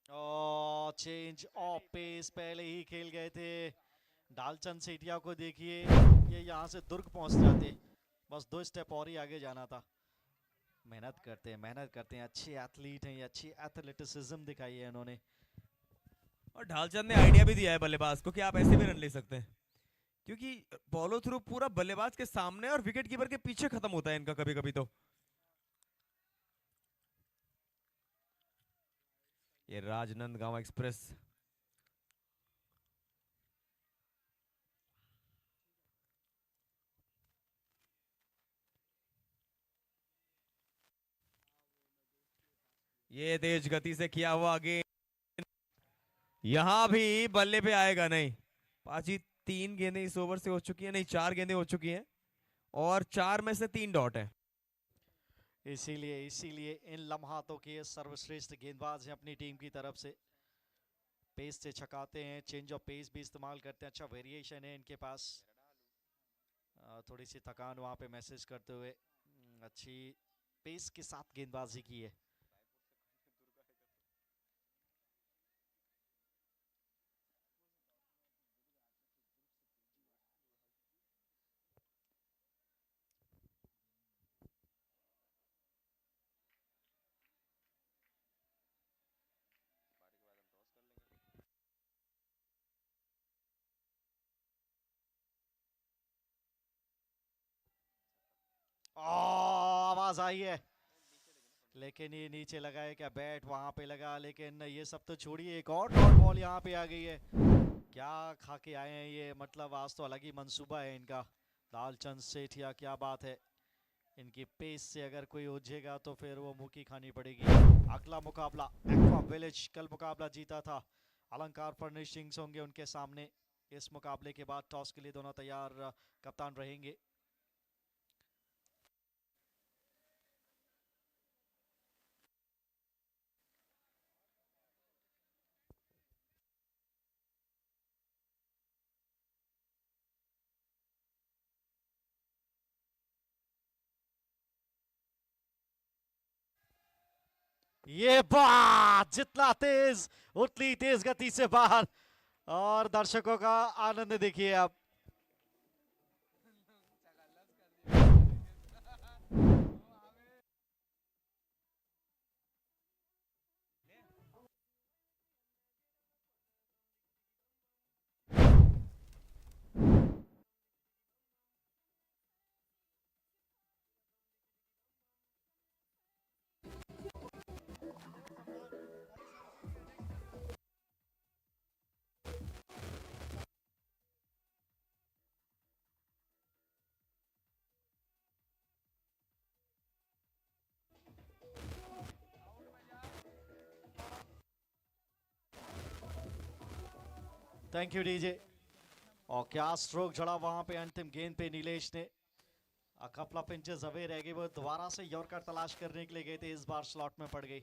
और चेंज ऑफ पेस पहले ही खेल गए थे। ढालचंद सेठिया को देखिए, ये यहाँ से दुर्ग पहुंच जाते, बस 2 स्टेप और ही आगे जाना था। मेहनत करते हैं, अच्छे एथलीट हैं ये, अच्छी एथलेटिसिज्म दिखाई है इन्होंने। और ढालचंद ने आइडिया भी दिया है बल्लेबाज को कि आप ऐसे भी रन ले सकते हैं, क्योंकि फॉलो थ्रू पूरा बल्लेबाज के सामने और विकेट कीपर के पीछे खत्म होता है इनका कभी कभी। तो ये राजनंदगांव एक्सप्रेस ये तेज गति से किया हुआ गेंद यहां भी बल्ले पे आएगा नहीं। पाजी 3 गेंदें इस ओवर से हो चुकी है, नहीं 4 गेंदें हो चुकी हैं और 4 में से 3 डॉट है। इसीलिए इन लम्हातों के सर्वश्रेष्ठ गेंदबाज हैं अपनी टीम की तरफ से। पेस से छकाते हैं, चेंज ऑफ पेस भी इस्तेमाल करते हैं, अच्छा वेरिएशन है इनके पास। थोड़ी सी थकान वहाँ पे मैसेज करते हुए अच्छी पेस के साथ गेंदबाजी की है। आवाज आई है, लेकिन ये नीचे लगा है क्या बैट, वहां पे लगा, लेकिन ये सब तो छोड़िए, एक और डॉट बॉल यहाँ पे आ गई है। क्या खा के आए हैं ये, मतलब आज तो अलग ही मंसूबा है इनका। दालचंद सेठिया, क्या बात है, इनकी पेस से अगर कोई उलझेगा तो फिर वो मुंह की खानी पड़ेगी। अगला मुकाबला एक्वा विलेज, कल मुकाबला जीता था, अलंकार फर्निशिंग्स होंगे उनके सामने। इस मुकाबले के बाद टॉस के लिए दोनों तैयार, कप्तान रहेंगे। ये बात जितना तेज उतनी तेज गति से बाहर, और दर्शकों का आनंद देखिए आप। Thank you DJ. और क्या स्ट्रोक जड़ा वहां पे अंतिम गेंद पे नीलेश ने। कपल ऑफ इंचेस अवे रह गए, वो दोबारा से यॉर्कर तलाश करने के लिए गए थे, इस बार स्लॉट में पड़ गई।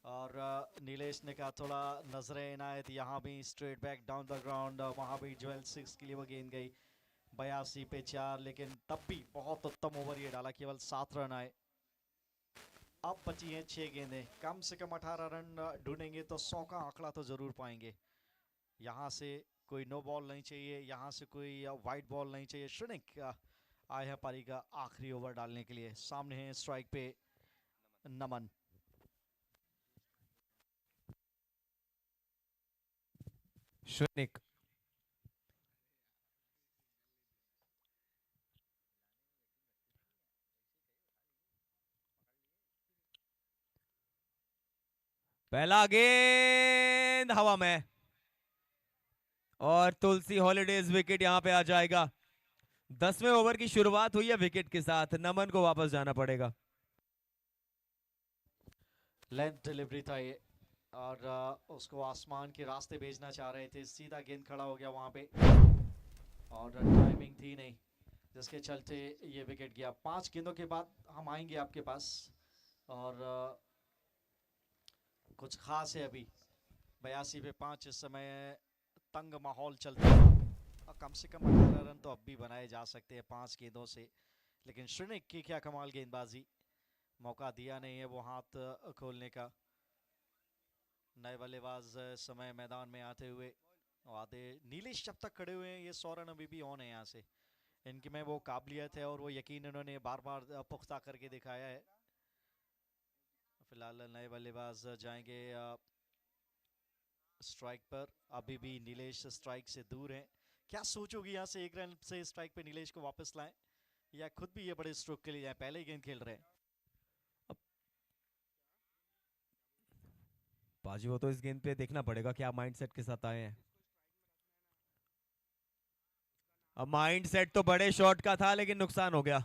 और नीलेश ने कहा थोड़ा नजरें इनायत, यहाँ भी straight back down the ground, वहाँ भी ज्वेल 6 के लिए वो गेंद गई 82 पे 4, लेकिन तब भी बहुत उत्तम ओवर ये डाला, केवल 7 रन आए। अब बची हैं 6 गेंदें, कम से कम 18 रन ढूंढेंगे तो 100 का आंकड़ा तो जरूर पाएंगे। यहाँ से कोई नो बॉल नहीं चाहिए, यहाँ से कोई वाइड बॉल नहीं चाहिए। श्रेनिक आए हैं पारी का आखिरी ओवर डालने के लिए। सामने है स्ट्राइक पे नमन। श्रेनिक पहला गेंद हवा में, और तुलसी हॉलीडेज विकेट यहां पे आ जाएगा। 10वें ओवर की शुरुआत हुई है विकेट के साथ, नमन को वापस जाना पड़ेगा। लेंथ डिलीवरी था ये, और उसको आसमान के रास्ते भेजना चाह रहे थे, सीधा गेंद खड़ा हो गया वहां पे, और टाइमिंग थी नहीं, जिसके चलते ये विकेट गया। 5 गेंदों के बाद हम आएंगे आपके पास, और कुछ खास है अभी। 82 पे 5 इस समय तंग माहौल चलता हुआ, और कम से कम 18 रन तो अब भी बनाए जा सकते हैं 5 गेंदों से। लेकिन श्रेनिक की क्या कमाल गेंदबाजी, मौका दिया नहीं है वो हाथ खोलने का। नए बल्लेबाज समय मैदान में आते हुए, आधे नीलेश जब तक खड़े हुए हैं, ये 100 रन अभी भी ऑन है यहाँ से। इनकी में वो काबिलियत है और वो यकीन इन्होंने बार बार पुख्ता करके दिखाया है। फिलहाल नए बल्लेबाज जाएंगे स्ट्राइक पर। अभी भी नीलेश स्ट्राइक से दूर हैं। क्या सोच होगी यहाँ से 1 रन से स्ट्राइक पे नीलेश को वापस लाएं, या खुद भी ये बड़े स्ट्रोक के लिए जाएं? पहले ही गेंद खेल रहे हैं पाजी, वो तो इस गेंद पे देखना पड़ेगा क्या माइंडसेट के साथ आए हैं। अब माइंडसेट तो बड़े शॉट का था, लेकिन नुकसान हो गया,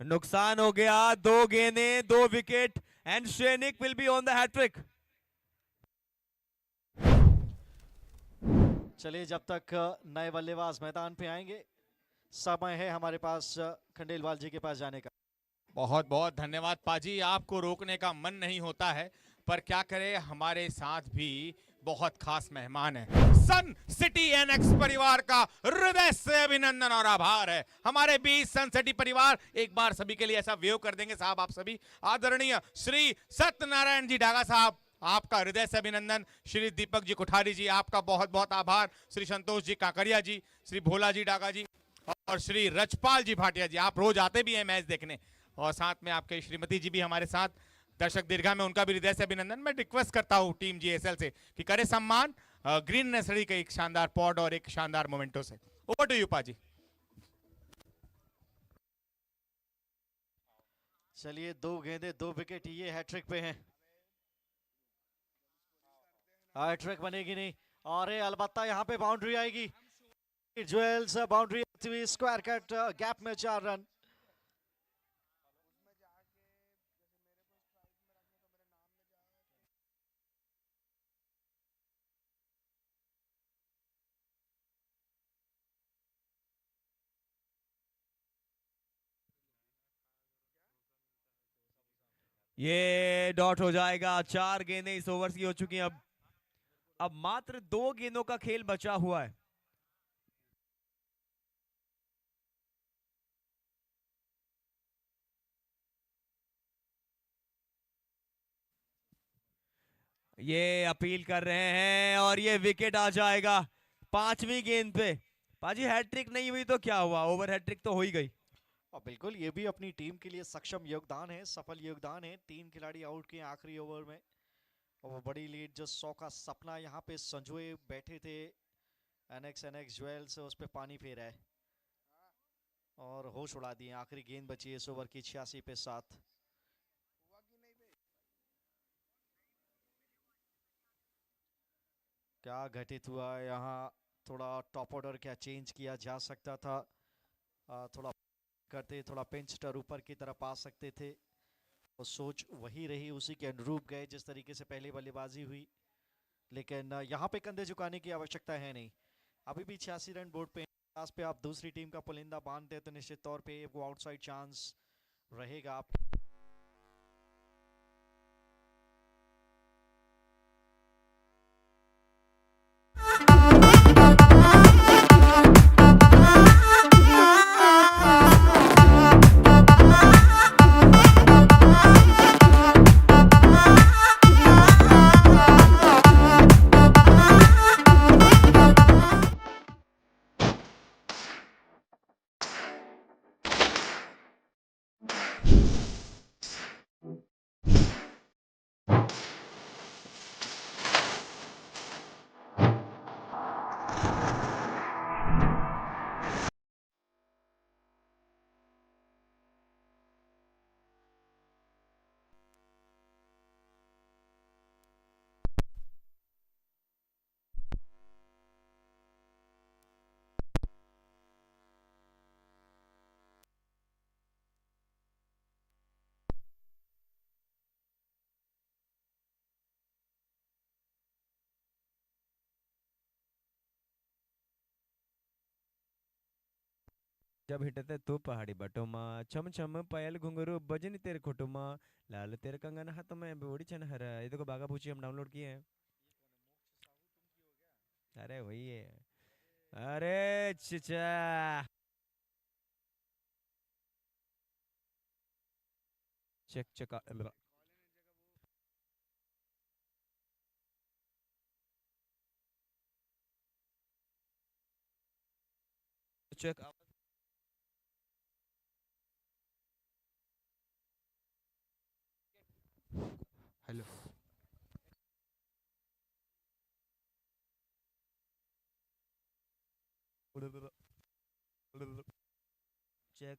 नुकसान हो गया। 2 गेंदें 2 wicket, and Shrenik will be on the hat trick. चलिए, जब तक नए बल्लेबाज मैदान पे आएंगे, समय है हमारे पास खंडेलवाल जी के पास जाने का। बहुत बहुत धन्यवाद पाजी, आपको रोकने का मन नहीं होता है, पर क्या करें, हमारे साथ भी बहुत खास मेहमान है। सन सिटी एनएक्स परिवार का हृदय से अभिनंदन और आभार है। हमारे बीच सन सिटी परिवार, एक बार सभी के लिए ऐसा वेव कर देंगे साहब आप सभी। आदरणीय श्री सत्यनारायण जी डागा साहब, आपका हृदय से अभिनंदन। श्री दीपक जी कोठारी जी, आपका बहुत बहुत आभार। श्री संतोष जी काकरिया जी, श्री भोला जी डागा जी, और श्री रजपाल जी भाटिया जी, आप रोज आते भी हैं मैच देखने, और साथ में आपके श्रीमती जी भी हमारे साथ दर्शक दीर्घा में, उनका भी हृदय से अभिनंदन। मैं रिक्वेस्ट करता हूं टीम जीएसएल से कि करे सम्मान ग्रीन नर्सरी का एक शानदार पॉड और एक शानदार मोमेंटो से। ओवर टू यू पाजी। चलिए, 2 गेंदे 2 विकेट, ये हैट्रिक पे हैं। हैट्रिक बनेगी नहीं, और अलबत्ता यहाँ पे बाउंड्री आएगी। ज्वेल्स बाउंड्री आती हुई स्क्वायर कट गैप में 4 रन। ये डॉट हो जाएगा। 4 गेंदें इस ओवर की हो चुकी हैं। अब मात्र 2 गेंदों का खेल बचा हुआ है। ये अपील कर रहे हैं और ये विकेट आ जाएगा 5वीं गेंद पे। पाजी हैट्रिक नहीं हुई तो क्या हुआ, ओवर हैट्रिक तो हो ही गई। और बिल्कुल ये भी अपनी टीम के लिए सक्षम योगदान है, सफल योगदान है। 3 खिलाड़ी आउट किए आखिरी ओवर में और वो बड़ी लीड जो 100 का सपना यहाँ पे संजोए बैठे थे, एनएक्स ज्वेल से उस पे पानी फेरा है और होश उड़ा दिए। आखिरी गेंद बची है इस ओवर की 86 पे 7। क्या घटित हुआ यहाँ, थोड़ा टॉप ऑर्डर क्या चेंज किया जा सकता था, थोड़ा करते, थोड़ा पिंचटर ऊपर की तरफ आ सकते थे। और सोच वही रही, उसी के अनुरूप गए जिस तरीके से पहले बल्लेबाजी हुई। लेकिन यहाँ पे कंधे झुकाने की आवश्यकता है नहीं। अभी भी 86 रन बोर्ड पे, आस पे आप दूसरी टीम का पुलिंदा बांधते तो निश्चित तौर पे वो आउटसाइड चांस रहेगा आप। जब हिटते तो पहाड़ी बटोमा छम छम पायल घुंघरू बजनी तेरे खोटुमा लाल तेरे कंगन हाथ में बोड़ी चन हरा। ये देखो बागा पूछी हम डाउनलोड किए हैं। अरे वही है। अरे चिचा check check check. Hello. Check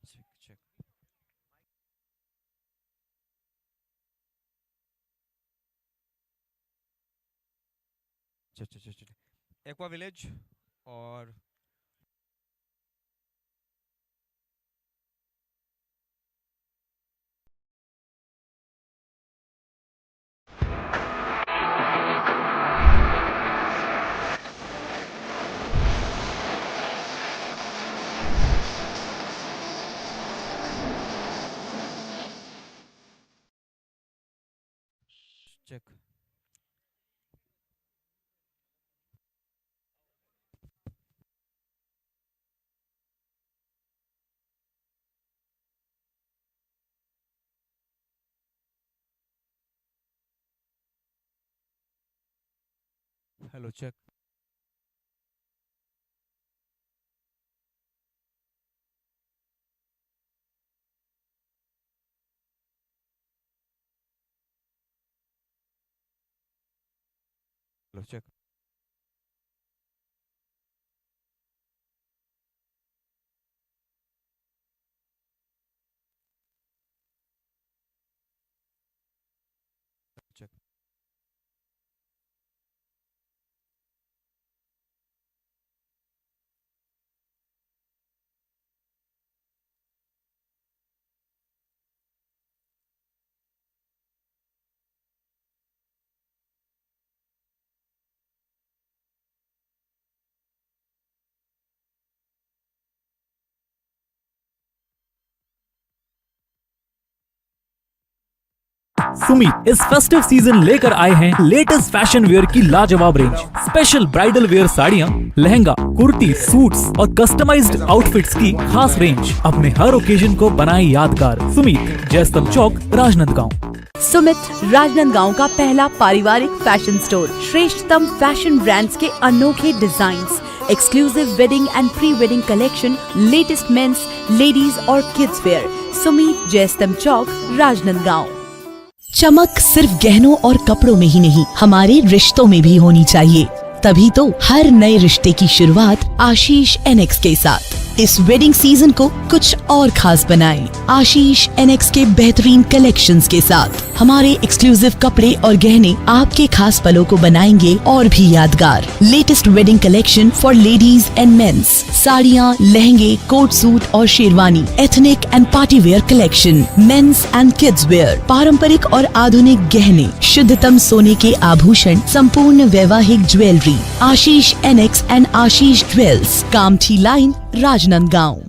check check. Check check check. Aqua village और check. Hello check. Hello check. Check. Sumit इस फेस्टिव सीजन लेकर आए हैं लेटेस्ट फैशन वेयर की लाजवाब रेंज। स्पेशल ब्राइडल वेयर साड़ियाँ, लहंगा, कुर्ती, सूट्स और कस्टमाइज्ड आउटफिट्स की खास रेंज। अपने हर ओकेजन को बनाए यादगार। सुमित, जयस्तंभ चौक, राजनांदगांव। सुमित राजनांदगांव का पहला पारिवारिक फैशन स्टोर। श्रेष्ठतम फैशन ब्रांड्स के अनोखे designs, exclusive wedding and pre wedding collection, latest men's, ladies और किड्स वेयर। सुमित, जयस्तंभ चौक, राजनांदगांव। चमक सिर्फ गहनों और कपड़ों में ही नहीं, हमारे रिश्तों में भी होनी चाहिए। तभी तो हर नए रिश्ते की शुरुआत आशीष एनएक्स के साथ। इस वेडिंग सीजन को कुछ और खास बनाएं। आशीष एनएक्स के बेहतरीन कलेक्शंस के साथ हमारे एक्सक्लूसिव कपड़े और गहने आपके खास पलों को बनाएंगे और भी यादगार। Latest wedding collection for ladies and men's, साड़ियाँ, लहंगे, कोट सूट और sherwani, ethnic and party wear collection, men's and kids wear, पारंपरिक और आधुनिक गहने, शुद्धतम सोने के आभूषण, संपूर्ण वैवाहिक jewellery. Ashish NX and Ashish jewels, Kamthi line, Rajnandgaon.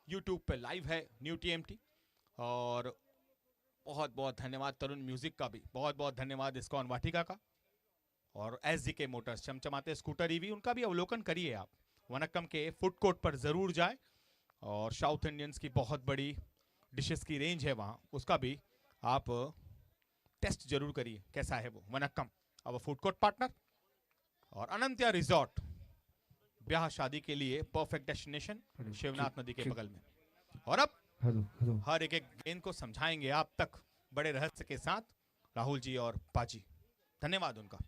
YouTube पे लाइव है न्यू टीएमटी। और बहुत बहुत धन्यवाद तरुण म्यूजिक का भी, बहुत बहुत धन्यवाद इस्कॉन वाटिका का, और एसजी मोटर्स चमचमाते स्कूटर ईवी, उनका भी अवलोकन करिए आप। वनक्कम के फूड कोर्ट पर जरूर जाए, और साउथ इंडियंस की बहुत बड़ी डिशेस की रेंज है वहाँ, उसका भी आप टेस्ट जरूर करिए कैसा है वो। वनक्कम अब फूड कोर्ट पार्टनर, और अनंत्या रिजॉर्ट, ब्याह शादी के लिए परफेक्ट डेस्टिनेशन, शिवनाथ नदी के बगल में। और अब हर एक गेंद को समझाएंगे आप तक बड़े रहस्य के साथ राहुल जी और पाजी। धन्यवाद उनका।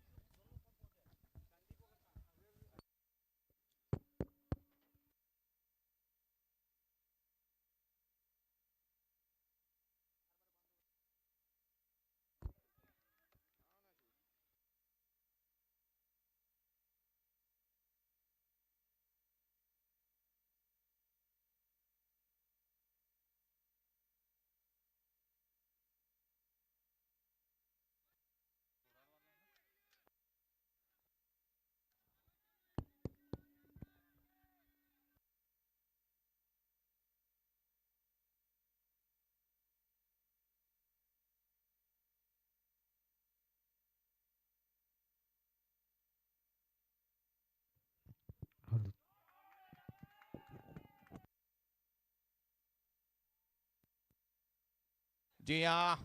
जी हाँ,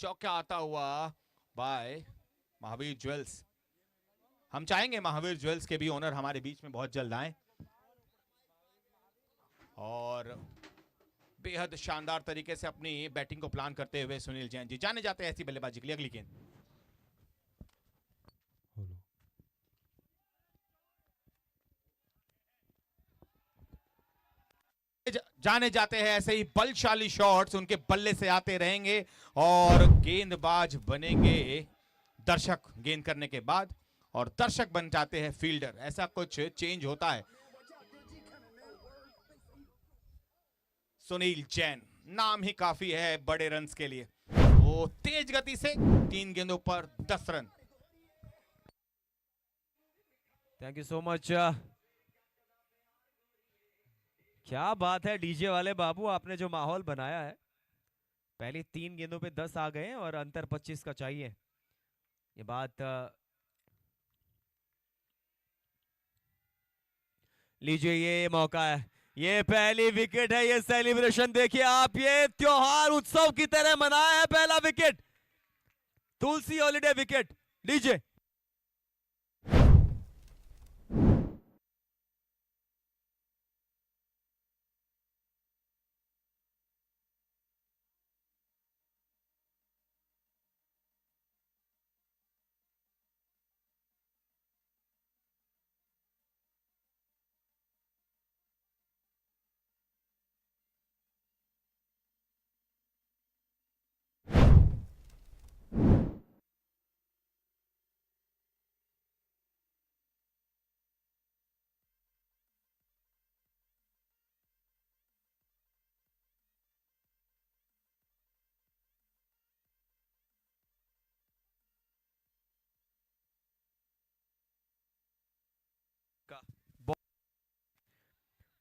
चौका आता हुआ बाय महावीर ज्वेल्स। हम चाहेंगे महावीर ज्वेल्स के भी ओनर हमारे बीच में बहुत जल्द आए। और बेहद शानदार तरीके से अपनी बैटिंग को प्लान करते हुए सुनील जैन जी जाने जाते हैं ऐसी बल्लेबाजी के लिए। अगली गेंद जाने जाते हैं ऐसे ही बलशाली शॉट्स उनके बल्ले से आते रहेंगे और गेंदबाज बनेंगे दर्शक गेंद करने के बाद और दर्शक बन जाते हैं फील्डर। ऐसा कुछ चेंज होता है। सुनील जैन नाम ही काफी है बड़े रन्स के लिए। वो तेज गति से 3 गेंदों पर 10 run. Thank you so much. क्या बात है डीजे वाले बाबू, आपने जो माहौल बनाया है। पहली 3 गेंदों पे 10 आ गए और अंतर 25 का चाहिए। ये बात लीजिए, ये मौका है, ये पहली विकेट है। ये सेलिब्रेशन देखिए आप, ये त्योहार उत्सव की तरह मनाया है। पहला विकेट, तुलसी हॉलीडे विकेट। लीजिए,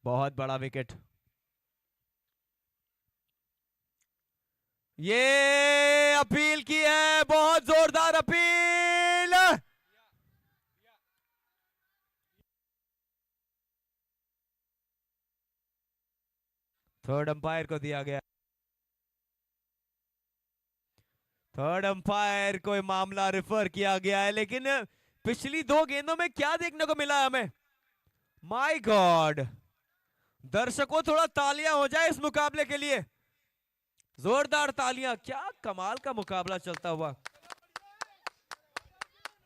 बहुत बड़ा विकेट। ये अपील की है, बहुत जोरदार अपील। थर्ड अंपायर को दिया गया। थर्ड अंपायर को मामला रेफर किया गया है, लेकिन पिछली 2 गेंदों में क्या देखने को मिला है हमें। माय गॉड, दर्शकों थोड़ा तालियां हो जाए इस मुकाबले के लिए, जोरदार तालियां। क्या कमाल का मुकाबला चलता हुआ।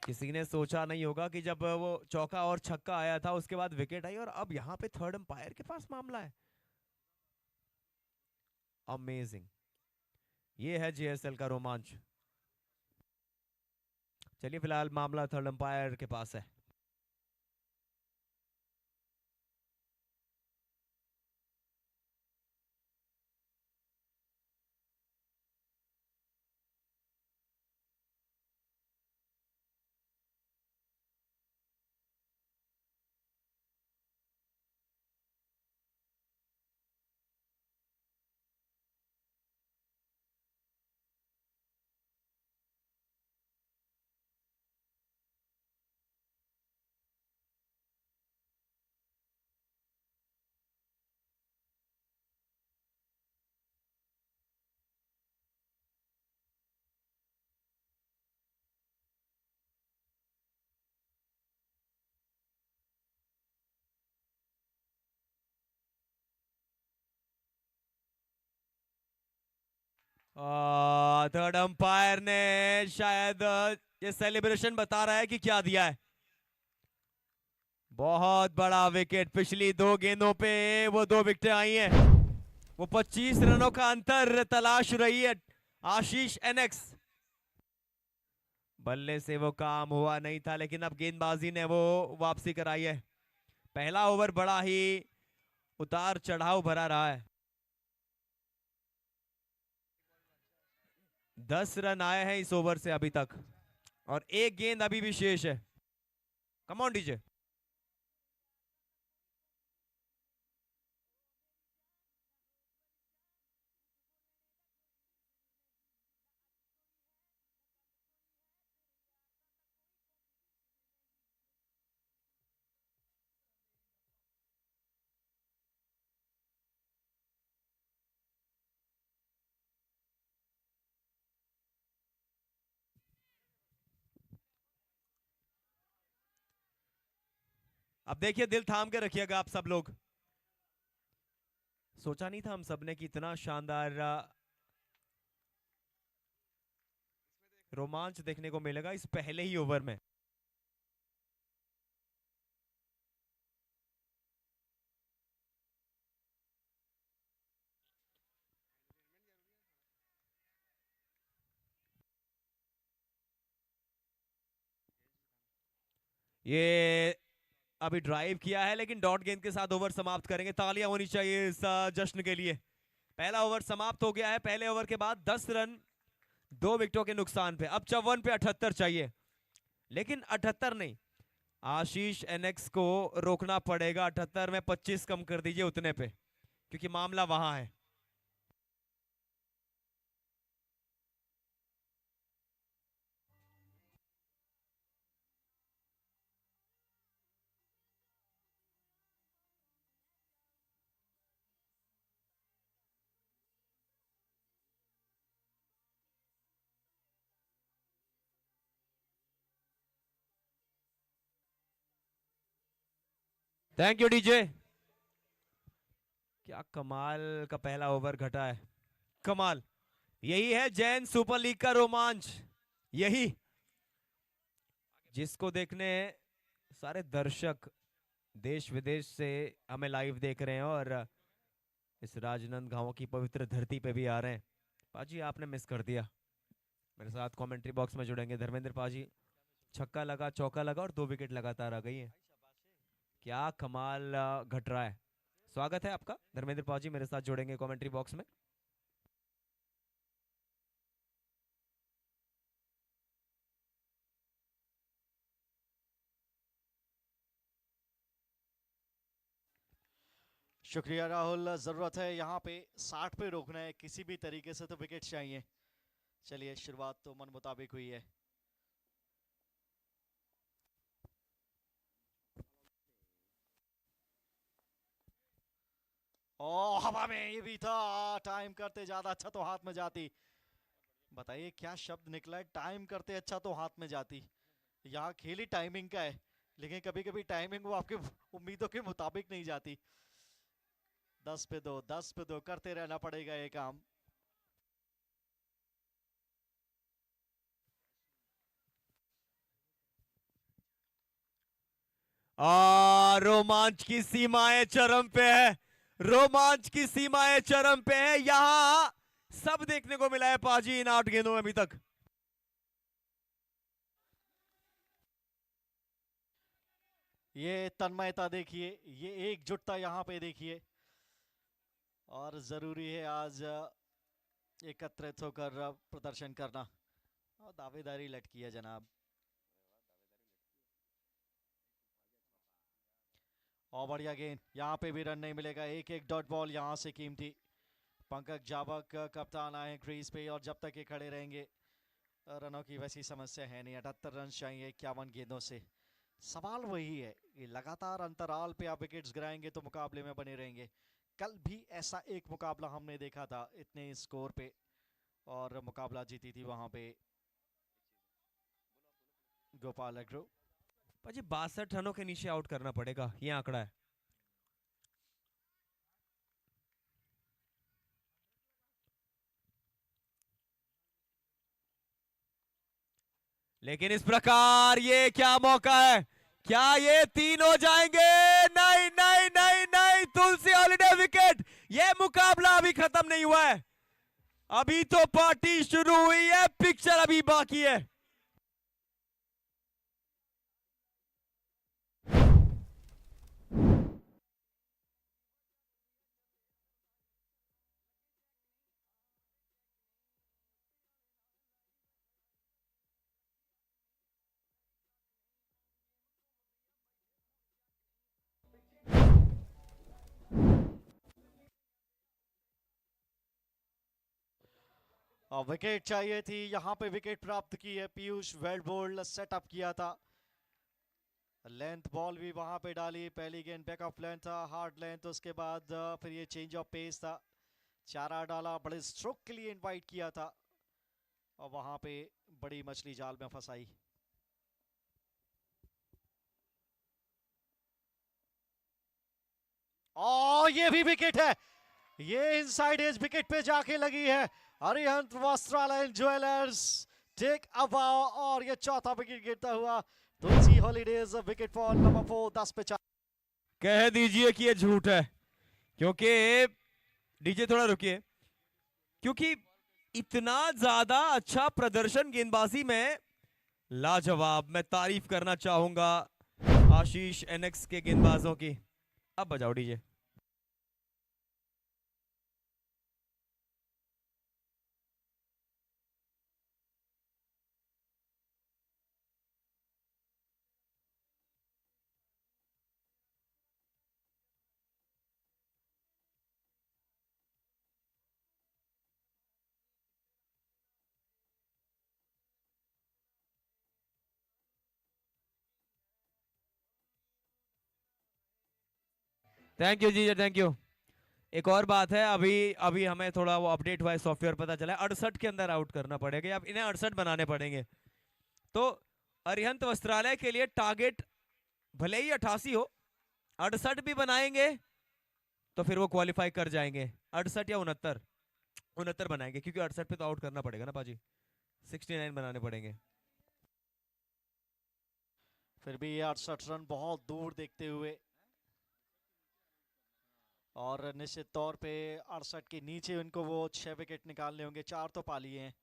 किसी ने सोचा नहीं होगा कि जब वो चौका और छक्का आया था उसके बाद विकेट आई और अब यहां पे थर्ड अंपायर के पास मामला है। अमेजिंग, ये है जेएसएल का रोमांच। चलिए, फिलहाल मामला थर्ड अंपायर के पास है। थर्ड अंपायर ने शायद ये सेलिब्रेशन बता रहा है कि क्या दिया है। बहुत बड़ा विकेट। पिछली 2 गेंदों पे वो 2 विकेटें आई हैं। वो 25 रनों का अंतर तलाश रही है आशीष एनएक्स। बल्ले से वो काम हुआ नहीं था, लेकिन अब गेंदबाजी ने वो वापसी कराई है। पहला ओवर बड़ा ही उतार चढ़ाव भरा रहा है। 10 रन आए हैं इस ओवर से अभी तक और 1 गेंद अभी भी शेष है। Come on DJ. अब देखिए, दिल थाम के रखिएगा आप सब लोग। सोचा नहीं था हम सबने कि इतना शानदार रोमांच देखने को मिलेगा इस पहले ही ओवर में। ये अभी ड्राइव किया है लेकिन डॉट गेंद के साथ ओवर समाप्त करेंगे। तालियां होनी चाहिए इस जश्न के लिए। पहला ओवर समाप्त हो गया है। पहले ओवर के बाद 10 रन 2 विकेटों के नुकसान पे। अब 54 पे 78 चाहिए, लेकिन 78 नहीं, आशीष एनएक्स को रोकना पड़ेगा। 78 में 25 कम कर दीजिए उतने पे, क्योंकि मामला वहां है। Thank you DJ. क्या कमाल का पहला ओवर घटा है, कमाल। यही है जैन सुपर लीग का रोमांच, यही जिसको देखने सारे दर्शक देश विदेश से हमें लाइव देख रहे हैं और इस राजनांदगांव की पवित्र धरती पे भी आ रहे हैं। पाजी आपने मिस कर दिया। मेरे साथ कमेंट्री बॉक्स में जुड़ेंगे धर्मेंद्र पाजी। छक्का लगा, चौका लगा और 2 विकेट लगातार आ गई है। क्या कमाल घट रहा है। स्वागत है आपका धर्मेंद्र पाजी, मेरे साथ जुड़ेंगे कमेंट्री बॉक्स में। शुक्रिया राहुल। जरूरत है यहाँ पे 60 पे रोकना है किसी भी तरीके से, तो विकेट चाहिए। चलिए, शुरुआत तो मन मुताबिक हुई है। ओ, हवा में ये भी था। टाइम करते ज्यादा अच्छा तो हाथ में जाती। बताइए क्या शब्द निकला है, टाइम करते अच्छा तो हाथ में जाती। यहाँ खेल ही टाइमिंग का है, लेकिन कभी कभी टाइमिंग वो आपके उम्मीदों के मुताबिक नहीं जाती। 10 पे 2, 10 पे 2 करते रहना पड़ेगा ये काम। रोमांच की सीमाएं चरम पे है, रोमांच की सीमाएं चरम पे है। यहां सब देखने को मिला है पाजी इन 8 गेंदों में अभी तक। ये तन्मयता देखिए, ये एकजुटता यहाँ पे देखिए। और जरूरी है आज एकत्रित होकर प्रदर्शन करना। और दावेदारी लटकी है जनाब। और बढ़िया गेंद, यहाँ पे भी रन नहीं मिलेगा। एक एक डॉट बॉल यहाँ से कीमती। पंकज जावक कप्तान आए क्रीज पे, और जब तक ये खड़े रहेंगे रनों की वैसी समस्या है नहीं। 78 रन चाहिए 51 गेंदों से। सवाल वही है कि लगातार अंतराल पे आप विकेट्स गिराएंगे तो मुकाबले में बने रहेंगे। कल भी ऐसा एक मुकाबला हमने देखा था इतने स्कोर पे, और मुकाबला जीती थी वहां पे गोपाल अग्रो। पाजी 62 रनों के नीचे आउट करना पड़ेगा, ये आंकड़ा है। लेकिन इस प्रकार ये क्या मौका है, क्या ये 3 हो जाएंगे? नहीं नहीं नहीं नहीं, तुलसी हॉलिडे विकेट। ये मुकाबला अभी खत्म नहीं हुआ है, अभी तो पार्टी शुरू हुई है, पिक्चर अभी बाकी है। विकेट चाहिए थी, यहाँ पे विकेट प्राप्त की है पीयूष। वेल बोल्ड सेटअप किया था, लेंथ बॉल भी वहां पे डाली। पहली गेंद बैक ऑफ लेंथ था, हार्ड लेंथ। उसके बाद फिर ये चेंज ऑफ पेस था, चारा डाला, बड़े स्ट्रोक के लिए इनवाइट किया था, और वहां पे बड़ी मछली जाल में फंसाई। और ये भी विकेट है, ये इनसाइड एज विकेट पे जाके लगी है। अरिहंत वस्त्रालय ज्वेलर्स टेक अ बाउ, और ये चौथा विकेट गिरता हुआ तुलसी हॉलीडेज विकेट फॉर नंबर 4, 10 पे 4। कह दीजिए कि ये झूठ है, क्योंकि डीजे थोड़ा रुकिए, क्योंकि इतना ज्यादा अच्छा प्रदर्शन गेंदबाजी में लाजवाब। मैं तारीफ करना चाहूंगा आशीष एनएक्स के गेंदबाजों की। अब बजाओ DJ. Thank you ji, thank you. एक और बात है, अभी हमें थोड़ा वो अपडेट हुआ है, सॉफ्टवेयर पता चला है 68 के अंदर आउट करना पड़ेगा। अब इन्हें 68 बनाने पड़ेंगे। तो अरिहंत वस्त्रालय के लिए टारगेट भले ही 88 हो, 68 भी बनाएंगे तो फिर वो क्वालिफाई कर जाएंगे। 68 या 69 बनाएंगे, क्योंकि 68 पे तो आउट करना पड़ेगा ना पाजी। 69 बनाने पड़ेंगे। फिर भी ये 68 रन बहुत दूर देखते हुए, और निश्चित तौर पे 68 के नीचे उनको वो 6 विकेट निकालने होंगे। 4 तो पा लिए हैं,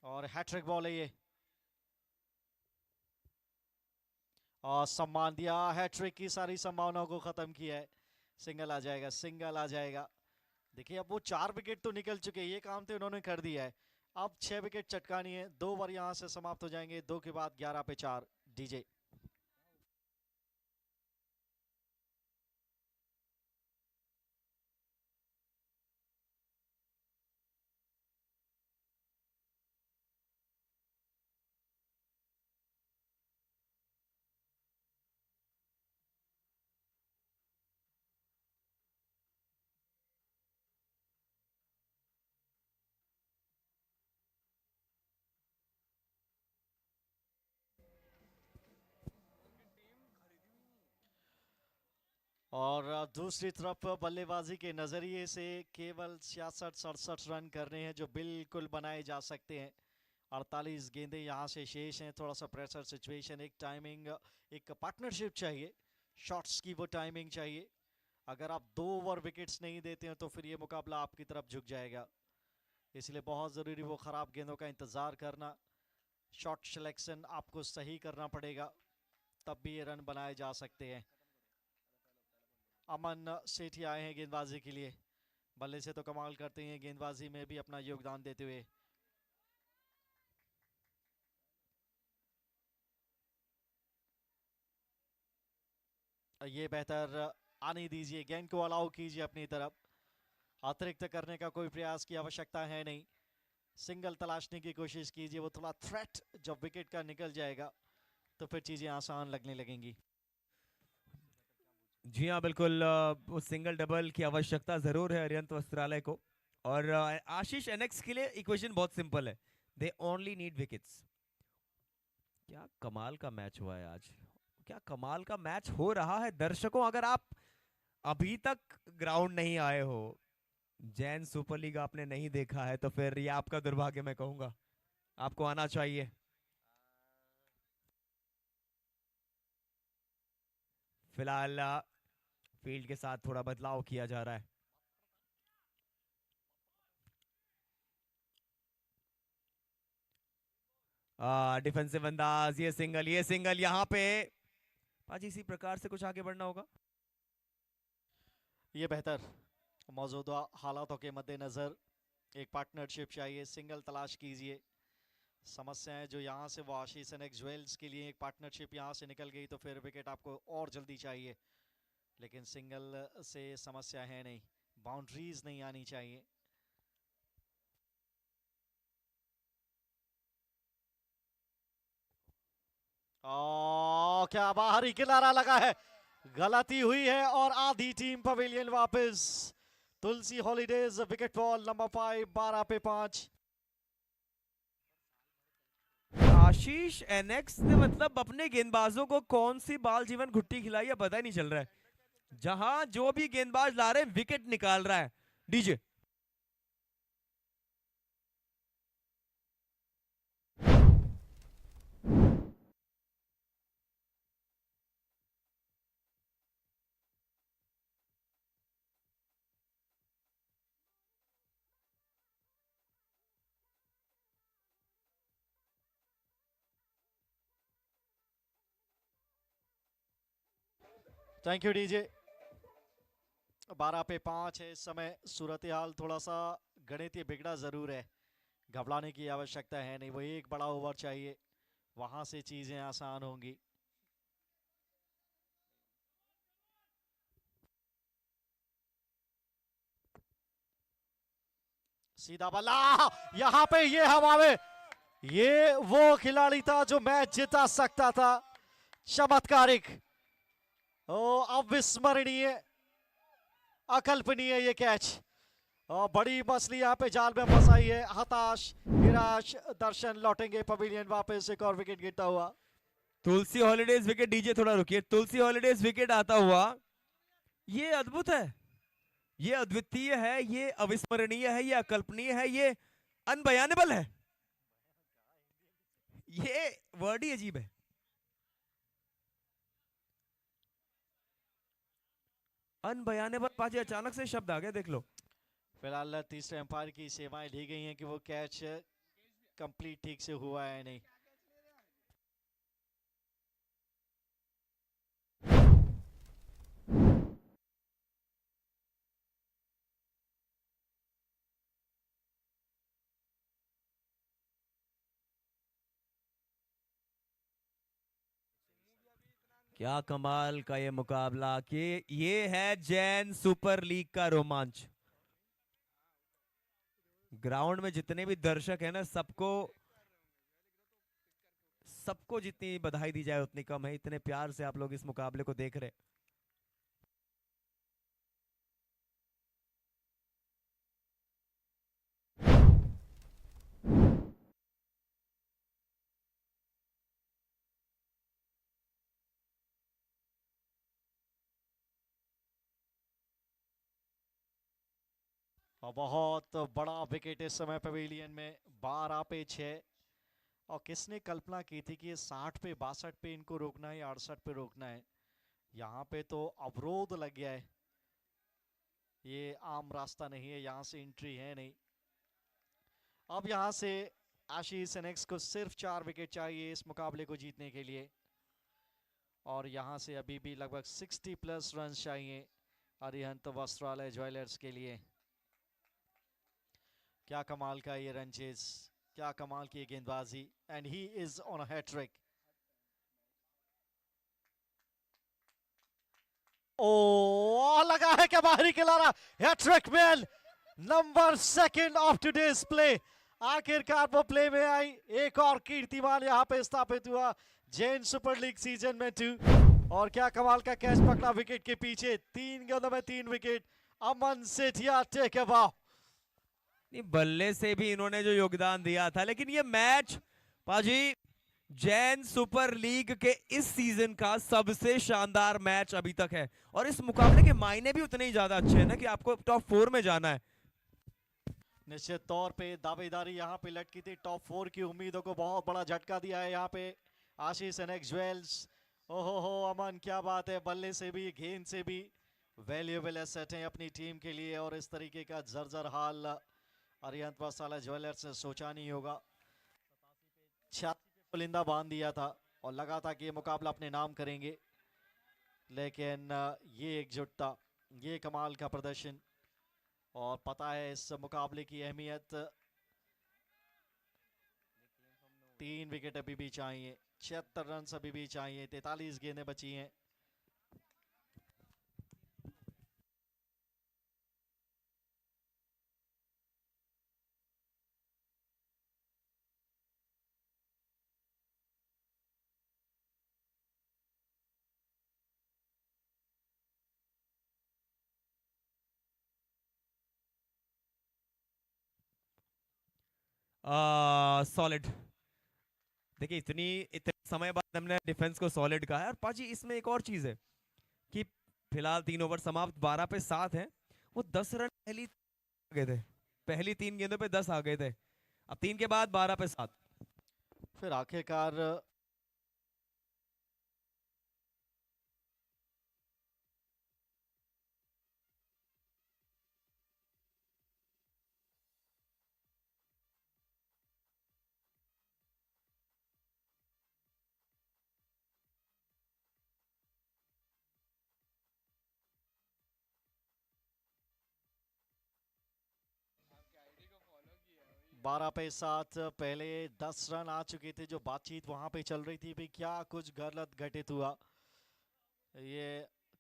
और हैट्रिक बॉल है ये, और सम्मान दिया। हैट्रिक की सारी संभावनाओं को खत्म किया है। सिंगल आ जाएगा, सिंगल आ जाएगा। देखिए अब वो 4 विकेट तो निकल चुके हैं, ये काम तो उन्होंने कर दिया है। अब 6 विकेट चटकानी है। 2 ओवर यहां से समाप्त हो जाएंगे। 2 के बाद 11 पे 4। डीजे और दूसरी तरफ बल्लेबाजी के नजरिए से केवल 66-67 रन करने हैं, जो बिल्कुल बनाए जा सकते हैं। 48 गेंदें यहाँ से शेष हैं। थोड़ा सा प्रेशर सिचुएशन, एक टाइमिंग, एक पार्टनरशिप चाहिए। शॉट्स की वो टाइमिंग चाहिए। अगर आप 2 ओवर विकेट्स नहीं देते हैं तो फिर ये मुकाबला आपकी तरफ झुक जाएगा। इसलिए बहुत ज़रूरी वो ख़राब गेंदों का इंतज़ार करना। शॉट सिलेक्शन आपको सही करना पड़ेगा, तब भी ये रन बनाए जा सकते हैं। अमन सेठी आए हैं गेंदबाजी के लिए। बल्ले से तो कमाल करते हैं, गेंदबाजी में भी अपना योगदान देते हुए। ये बेहतर आने दीजिए, गेंद को अलाउ कीजिए अपनी तरफ। अतिरिक्त करने का कोई प्रयास की आवश्यकता है नहीं। सिंगल तलाशने की कोशिश कीजिए। वो थोड़ा थ्रेट जब विकेट का निकल जाएगा तो फिर चीजें आसान लगने लगेंगी। जी हाँ, बिल्कुल। उस सिंगल डबल की आवश्यकता जरूर है अरिहंत वस्त्रालय को। और आशीष एनएक्स के लिए इक्वेशन बहुत सिंपल है, दे ओनली नीड विकेट्स। क्या कमाल का मैच हुआ है आज, क्या कमाल का मैच हो रहा है। दर्शकों, अगर आप अभी तक ग्राउंड नहीं आए हो, जैन सुपर लीग आपने नहीं देखा है, तो फिर ये आपका दुर्भाग्य मैं कहूंगा। आपको आना चाहिए। फिलहाल फील्ड के साथ थोड़ा बदलाव किया जा रहा है। डिफेंसिव अंदाज, ये सिंगल यहाँ पे पाजी इसी प्रकार से कुछ आगे बढ़ना होगा। ये बेहतर मौजूदा हालातों के मद्देनजर एक पार्टनरशिप चाहिए। सिंगल तलाश कीजिए। समस्याएं जो यहाँ से वो आशीष एनएक्स ज्वेल्स के लिए एक पार्टनरशिप यहाँ से निकल गई तो फिर विकेट आपको और जल्दी चाहिए, लेकिन सिंगल से समस्या है नहीं। बाउंड्रीज नहीं आनी चाहिए। क्या बाहरी किनारा लगा है, गलती हुई है और आधी टीम पवेलियन वापस। तुलसी हॉलीडेज विकेट बॉल नंबर 5, 12 पे 5। आशीष एनएक्स ने मतलब अपने गेंदबाजों को कौन सी बाल जीवन घुट्टी खिलाई है पता ही नहीं चल रहा है। जहां जो भी गेंदबाज ला रहे हैं विकेट निकाल रहा है डीजे। Thank you DJ. 12 पे 5 है इस समय। सूरत हाल थोड़ा सा गणितीय बिगड़ा जरूर है, घबराने की आवश्यकता है नहीं। वही एक बड़ा ओवर चाहिए, वहां से चीजें आसान होंगी। सीधा बल्ला यहां पे, ये हवा में, ये वो खिलाड़ी था जो मैच जिता सकता था। चमत्कारिक, ओ अविस्मरणीय, अकल्पनीय ये कैच। और बड़ी मछली यहाँ पे जाल में फंसाई है। हताश निराश दर्शन लौटेंगे पवेलियन वापस। एक और विकेट गिरता हुआ। तुलसी हॉलीडेज विकेट, डीजे थोड़ा रुकिए। तुलसी हॉलीडेज विकेट आता हुआ, ये अद्भुत है, ये अद्वितीय है, ये अविस्मरणीय है, ये अकल्पनीय है, ये अनबयानेबल है। ये वर्ड ही अजीब है। अनबयानेबल पाजी, अचानक से शब्द आ गया, देख लो। फिलहाल तीसरे अंपायर की सेवाएं ली गई हैं कि वो कैच कंप्लीट ठीक से हुआ है नहीं। क्या कमाल का ये मुकाबला, कि ये है जैन सुपर लीग का रोमांच। ग्राउंड में जितने भी दर्शक हैं ना, सबको सबको जितनी बधाई दी जाए उतनी कम है। इतने प्यार से आप लोग इस मुकाबले को देख रहे हैं। और बहुत बड़ा विकेट इस समय पवेलियन में। 12 पे 6। और किसने कल्पना की थी कि ये 60 पे 62 पे इनको रोकना है या 68 पे रोकना है। यहाँ पे तो अवरोध लग गया है। ये आम रास्ता नहीं है, यहाँ से एंट्री है नहीं। अब यहाँ से आशीष एनेक्स को सिर्फ 4 विकेट चाहिए इस मुकाबले को जीतने के लिए। और यहाँ से अभी भी लगभग 60 प्लस रन चाहिए अरिहंत वस्त्रालय ज्वेलर्स के लिए। क्या कमाल का ये रन चेज, क्या कमाल की गेंदबाजी। And he is on a hattrick. ओ लगा है क्या बाहरी खिलाड़ा। Hattrick man, number 2 of today's play. आखिरकार वो प्ले में आई। एक और कीर्तिमान यहाँ पे स्थापित हुआ जैन सुपर लीग सीजन में 2। और क्या कमाल का कैच पकड़ा विकेट के पीछे। 3 गेंदों में 3 wicket. Aman Sethia take a bow. बल्ले से भी इन्होंने जो योगदान दिया था, लेकिन ये मैच पाजी जैन सुपर लीग के इस सीजन का सबसे शानदार मैच अभी तक है। और इस मुकाबले के मायने भी उतने ही ज्यादा अच्छे हैं ना, कि आपको टॉप 4 में जाना है। निश्चित तौर पे दावेदारी यहाँ पे लटकी थी। टॉप 4 की उम्मीदों को बहुत बड़ा झटका दिया है यहाँ पे आशीष एनेक्स ज्वेल्स। ओहो हो अमन, क्या बात है। बल्ले से भी गेंद से भी वैल्यूएबल एसेट है अपनी टीम के लिए। और इस तरीके का जर्जर हाल अरिहंत वस्त्रालय ज्वेलर्स ने सोचा नहीं होगा। 86 पे पुलिंदा बांध दिया था और लगा था कि ये मुकाबला अपने नाम करेंगे, लेकिन ये एकजुटता, ये कमाल का प्रदर्शन। और पता है इस मुकाबले की अहमियत। 3 विकेट अभी भी चाहिए, 76 रन अभी भी चाहिए, 43 गेंदें बची हैं। सॉलिड। देखिए इतने समय बाद हमने डिफेंस को सॉलिड कहा है। और पाजी इसमें एक और चीज है कि फिलहाल 3 ओवर समाप्त, 12 पे 7 है। वो 10 रन पहली आ गए थे, पहली 3 गेंदों पे 10 आ गए थे। अब 3 के बाद 12 पे 7। फिर आखिरकार बारह पे 7, पहले 10 रन आ चुके थे। जो बातचीत वहां पे चल रही थी भी क्या कुछ गलत घटित हुआ, ये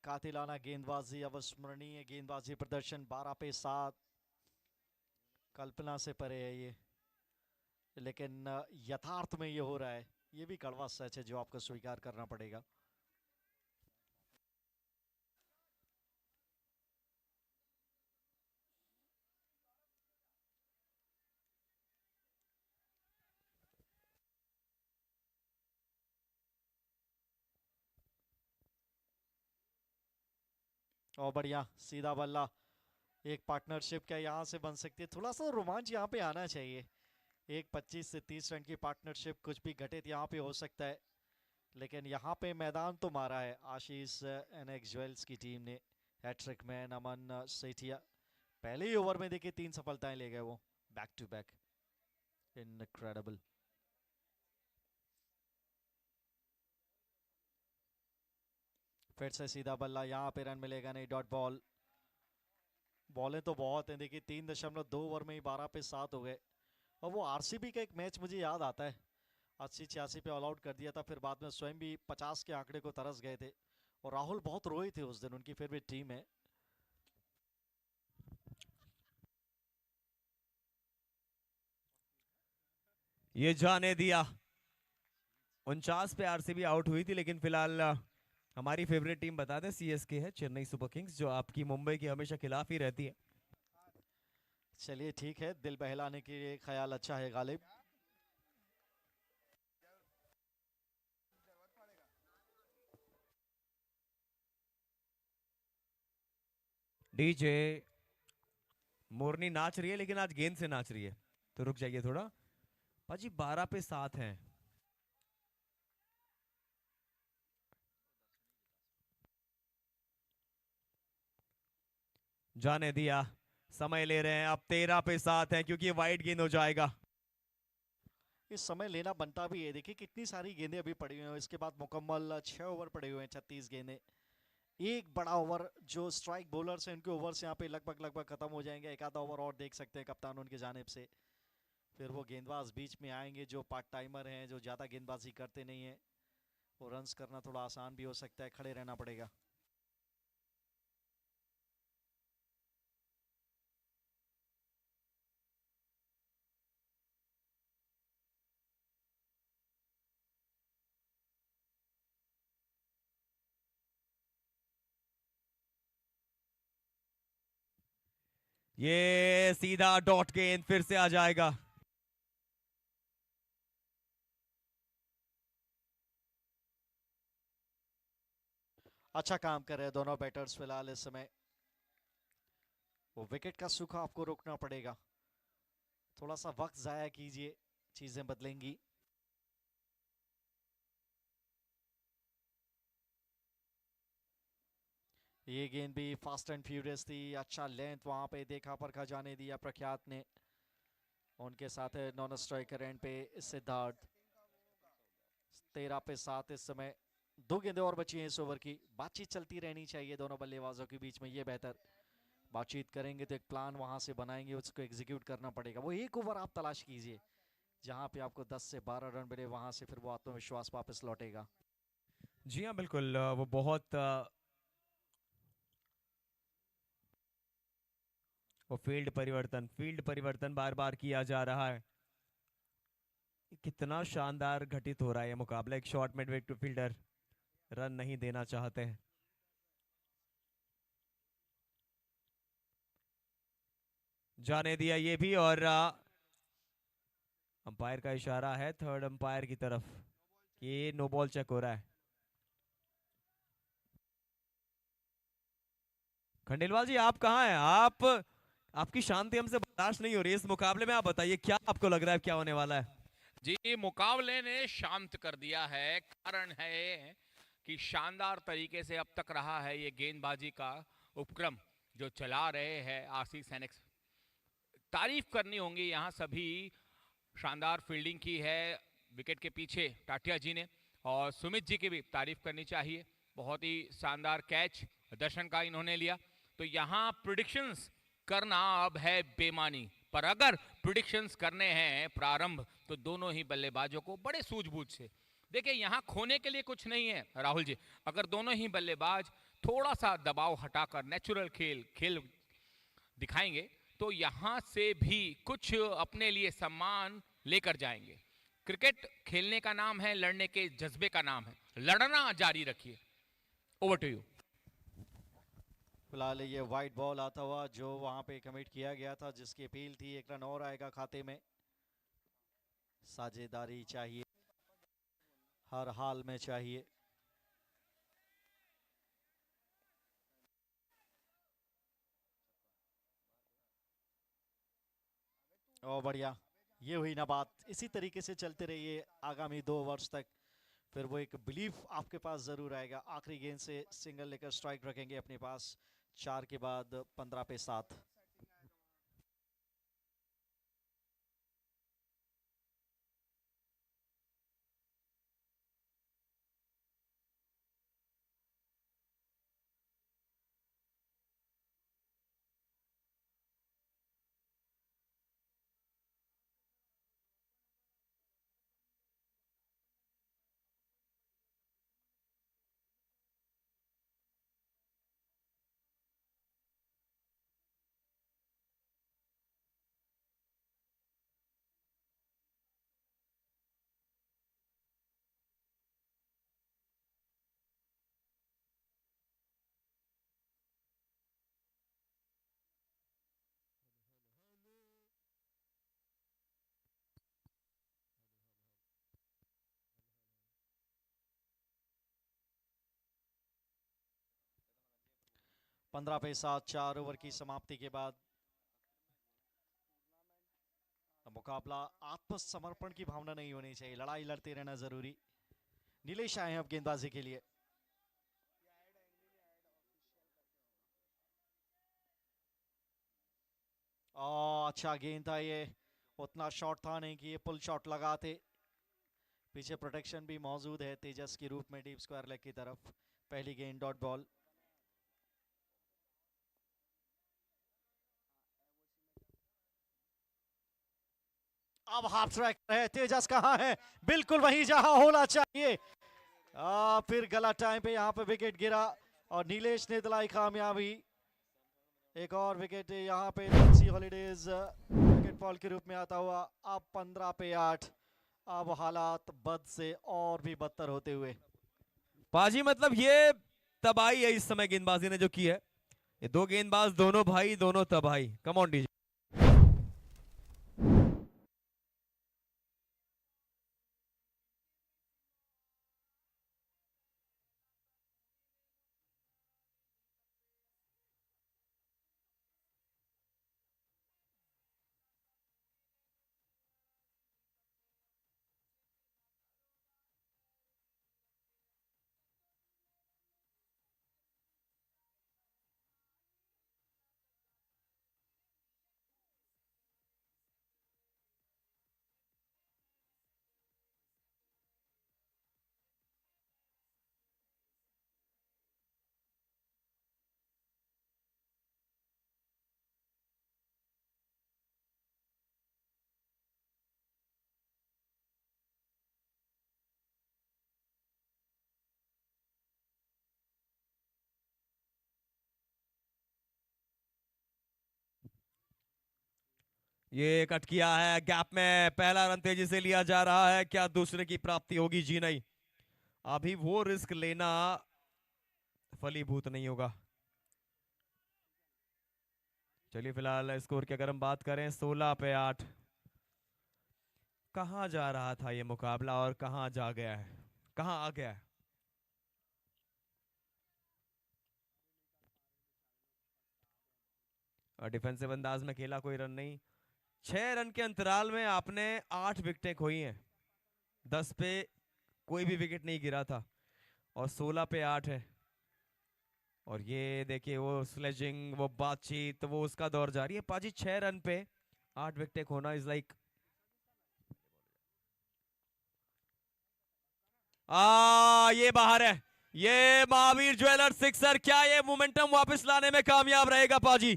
कातिलाना गेंदबाजी, अविस्मरणीय गेंदबाजी प्रदर्शन। 12 पे 7 कल्पना से परे है ये, लेकिन यथार्थ में ये हो रहा है, ये भी कड़वा सच है जो आपको स्वीकार करना पड़ेगा। और बढ़िया सीधा बल्ला, एक पार्टनरशिप क्या यहाँ से बन सकती है। थोड़ा सा रोमांच यहाँ पे आना चाहिए। एक 25 से 30 रन की पार्टनरशिप, कुछ भी घटित यहाँ पे हो सकता है, लेकिन यहाँ पे मैदान तो मारा है आशीष एनएक्स ज्वेल्स की टीम ने। हैट्रिक मैन अमन सेठिया पहले ही ओवर में देखिए 3 सफलताएं ले गए वो, बैक टू बैक, इनक्रेडिबल। फिर से सीधा बल्ला, यहाँ पे रन मिलेगा नहीं, डॉट बॉल। बॉलें तो बहुत हैं देखिए, 3.2 ओवर में ही 12 पे 7 हो गए। और वो आरसीबी का एक मैच मुझे याद आता है, 80-86 पे ऑल आउट कर दिया था, फिर बाद में स्वयं भी 50 के आंकड़े को तरस गए थे, और राहुल बहुत रोए थे उस दिन। उनकी फेवरेट टीम है। ये जाने दिया, 49 पे आरसीबी आउट हुई थी, लेकिन फिलहाल हमारी फेवरेट टीम बता दें सीएसके है, चेन्नई सुपर किंग्स, जो आपकी मुंबई की हमेशा खिलाफ ही रहती है। चलिए ठीक है, दिल बहलाने के लिए ख्याल अच्छा है गालिब। डीजे मोरनी नाच रही है, लेकिन आज गेंद से नाच रही है, तो रुक जाइए थोड़ा। पाजी 12 पे 7 हैं। जाने दिया, समय ले रहे हैं, अब 13 पे 7 हैं, क्योंकि ये वाइड गेंद हो जाएगा। इस समय लेना बनता भी है, देखिए कितनी सारी गेंदें अभी पड़ी हुई हैं। इसके बाद मुकम्मल 6 ओवर पड़े हुए हैं, 36 गेंदें। एक बड़ा ओवर जो स्ट्राइक बॉलर्स हैं उनके ओवर्स यहाँ पे लगभग खत्म हो जाएंगे। एक आधा ओवर और देख सकते हैं कप्तान उनके जानिब से। फिर वो गेंदबाज बीच में आएंगे जो पार्ट टाइमर हैं, जो ज़्यादा गेंदबाजी करते नहीं हैं। वो रन्स करना थोड़ा आसान भी हो सकता है, खड़े रहना पड़ेगा। ये सीधा डॉट गेंद फिर से आ जाएगा। अच्छा काम कर रहे हैं दोनों बैटर्स फिलहाल इस समय। वो विकेट का सूखा आपको रोकना पड़ेगा, थोड़ा सा वक्त जाया कीजिए, चीजें बदलेंगी। ये गेंद भी फास्ट एंड फ्यूरियस थी, अच्छा लेंथ वहां पे देखा परखा जाने दिया प्रख्यात ने। उनके साथ है नॉन स्ट्राइकर एंड पे सिद्धार्थ। 13 पे 7 इस समय। 2 गेंदें और बची हैं इस ओवर की। बातचीत चलती रहनी चाहिए दोनों बल्लेबाजों के बीच में, ये बेहतर। बातचीत करेंगे तो एक प्लान वहां से बनाएंगे, उसको एग्जीक्यूट करना पड़ेगा। वो एक ओवर आप तलाश कीजिए जहां पे आपको 10 से 12 रन मिले, वहां से फिर वो आत्मविश्वास वापस लौटेगा। जी हाँ बिल्कुल, वो बहुत वो फील्ड परिवर्तन बार बार किया जा रहा है। कितना शानदार घटित हो रहा है ये मुकाबला। एक shot mid wicket fielder run नहीं देना चाहते हैं। जाने दिया ये भी, और अंपायर का इशारा है थर्ड अंपायर की तरफ कि नो बॉल चेक हो रहा है। खंडेलवाल जी आप कहाँ हैं? आप आपकी शांति हमसे बर्दाश्त नहीं हो रही इस मुकाबले में। आप बताइए क्या आपको लग रहा है क्या होने वाला है? जी, मुकाबले ने शांत कर दिया है। कारण है कि शानदार तरीके से अब तक रहा है ये गेंदबाजी का उपक्रम जो चला रहे हैं आशीष एनएक्स। तारीफ करनी होंगी यहाँ सभी। शानदार फील्डिंग की है विकेट के पीछे टाटिया जी ने, और सुमित जी की भी तारीफ करनी चाहिए। बहुत ही शानदार कैच दर्शन का इन्होंने लिया। तो यहाँ प्रिडिक्शंस करना अब है बेमानी, पर अगर प्रिडिक्शंस करने हैं प्रारंभ तो दोनों ही बल्लेबाजों को बड़े सूझबूझ से। देखिए यहाँ खोने के लिए कुछ नहीं है राहुल जी। अगर दोनों ही बल्लेबाज थोड़ा सा दबाव हटाकर नेचुरल खेल दिखाएंगे तो यहाँ से भी कुछ अपने लिए सम्मान लेकर जाएंगे। क्रिकेट खेलने का नाम है, लड़ने के जज्बे का नाम है। लड़ना जारी रखिए। Over to you. फिलहाल ये वाइट बॉल आता हुआ जो वहां पे कमिट किया गया था, जिसकी अपील थी। 1 रन और आएगा खाते में। साझेदारी चाहिए, हर हाल में चाहिए। और बढ़िया, ये हुई ना बात। इसी तरीके से चलते रहिए आगामी 2 वर्ष तक, फिर वो एक बिलीफ आपके पास जरूर आएगा। आखिरी गेंद से सिंगल लेकर स्ट्राइक रखेंगे अपने पास। 4 के बाद 15 पे 7। पंद्रह पे 7, 4 ओवर की समाप्ति के बाद मुकाबला आत्मसमर्पण की भावना नहीं होनी चाहिए। लड़ाई लड़ते रहना जरूरी। नीलेश आए हैं अब गेंदबाजी के लिए। अच्छा गेंद था ये। उतना शॉट था नहीं कि ये पुल शॉट लगाते। पीछे प्रोटेक्शन भी मौजूद है तेजस के रूप में डीप स्क्वायर लेग की तरफ। पहली गेंद डॉट बॉल। अब हाफ ट्रैक है। तेजस कहां है? बिल्कुल वहीं जहां होना चाहिए। फिर गलत टाइम पे यहाँ पे विकेट गिरा और नीलेश ने दिलाई कामयाबी। एक और विकेट यहाँ पे सी हॉलीडेज विकेट फॉल के रूप में आता हुआ। अब 15 पे 8। अब हालात बद से और भी बदतर होते हुए। पाजी मतलब ये तबाही है इस समय गेंदबाजी ने जो की है। ये दो गेंदबाज दोनों भाई दोनों तबाही। Come on DJ. ये कट किया है गैप में। पहला रन तेजी से लिया जा रहा है। क्या दूसरे की प्राप्ति होगी? जी नहीं, अभी वो रिस्क लेना फलीभूत नहीं होगा। चलिए फिलहाल स्कोर की अगर हम बात करें 16 पे 8। कहां जा रहा था ये मुकाबला और कहां जा गया है, कहां आ गया है? डिफेंसिव अंदाज में खेला, कोई रन नहीं। 6 रन के अंतराल में आपने 8 विकेटें खोई हैं। 10 पे कोई भी विकेट नहीं गिरा था और 16 पे 8 है। और ये देखिए वो स्लेजिंग, वो बातचीत, वो उसका दौर जारी है। पाजी 6 रन पे 8 विकेटें खोना इज लाइक ये बाहर है। ये महावीर ज्वेलर्स सिक्सर, क्या ये मोमेंटम वापस लाने में कामयाब रहेगा पाजी?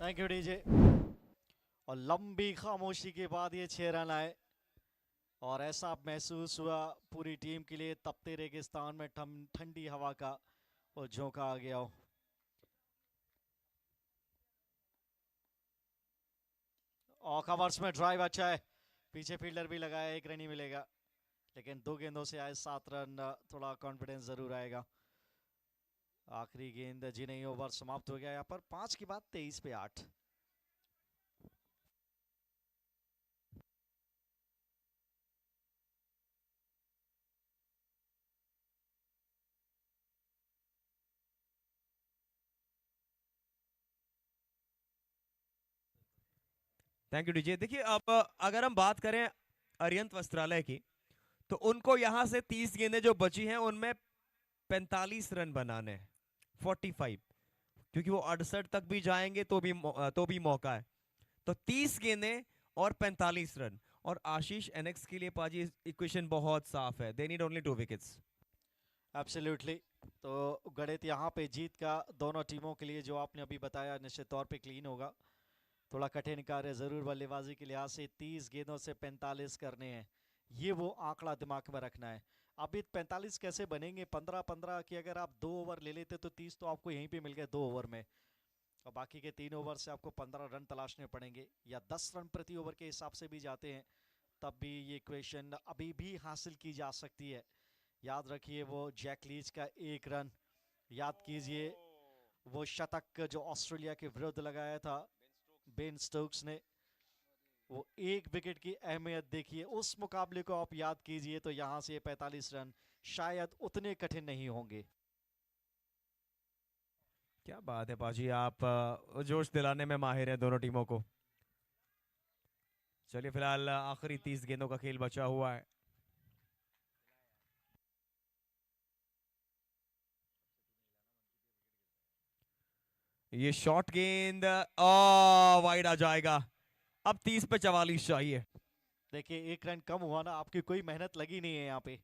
Thank you DJ. और लंबी खामोशी के बाद ये 6 रन आए और ऐसा महसूस हुआ पूरी टीम के लिए तपते रेगिस्तान में ठंडी हवा का वो झोंका आ गया हो। और कवर्स में ड्राइव अच्छा है, पीछे फील्डर भी लगाया, 1 रन ही मिलेगा, लेकिन 2 गेंदों से आए 7 रन, थोड़ा कॉन्फिडेंस जरूर आएगा। आखिरी गेंद जी नहीं, ओवर समाप्त हो गया यहाँ पर। 5 के बाद 23 पे 8। Thank you DJ. देखिए अब अगर हम बात करें अरिहंत वस्त्रालय की, तो उनको यहां से 30 गेंदें जो बची हैं उनमें 45 रन बनाने हैं, 45, क्योंकि वो 68 तक भी जाएंगे तो भी मौका है। तो 30 गेंदें और 45 रन। और आशीष एनएक्स के लिए पाजी इक्वेशन बहुत साफ है, they need only 2 wickets. Absolutely. तो गणित यहाँ पे जीत का दोनों टीमों के लिए जो आपने अभी बताया निश्चित तौर पे क्लीन होगा। थोड़ा कठिन कार्य जरूर बल्लेबाजी के लिहाज से, 30 गेंदों से 45 करने हैं, ये वो आंकड़ा दिमाग में रखना है। अभी 45 कैसे बनेंगे? 15-15 की अगर आप 2 ओवर ले लेते तो 30 तो आपको यहीं पे मिल गए 2 ओवर में, और बाकी के 3 ओवर से आपको 15 रन तलाशने पड़ेंगे, या 10 रन प्रति ओवर के हिसाब से भी जाते हैं तब भी ये इक्वेशन अभी भी हासिल की जा सकती है। याद रखिए वो जैक लीच का 1 रन, याद कीजिए वो शतक जो ऑस्ट्रेलिया के विरुद्ध लगाया था बेन स्टोक्स ने, वो 1 विकेट की अहमियत देखिए। उस मुकाबले को आप याद कीजिए तो यहां से 45 रन शायद उतने कठिन नहीं होंगे। क्या बात है पाजी, आप जोश दिलाने में माहिर हैं दोनों टीमों को। चलिए फिलहाल आखिरी 30 गेंदों का खेल बचा हुआ है। ये शॉर्ट गेंद वाइड आ जाएगा। अब 30 पे 44 चाहिए। देखिए 1 रन कम हुआ ना, आपकी कोई मेहनत लगी नहीं है यहाँ पे,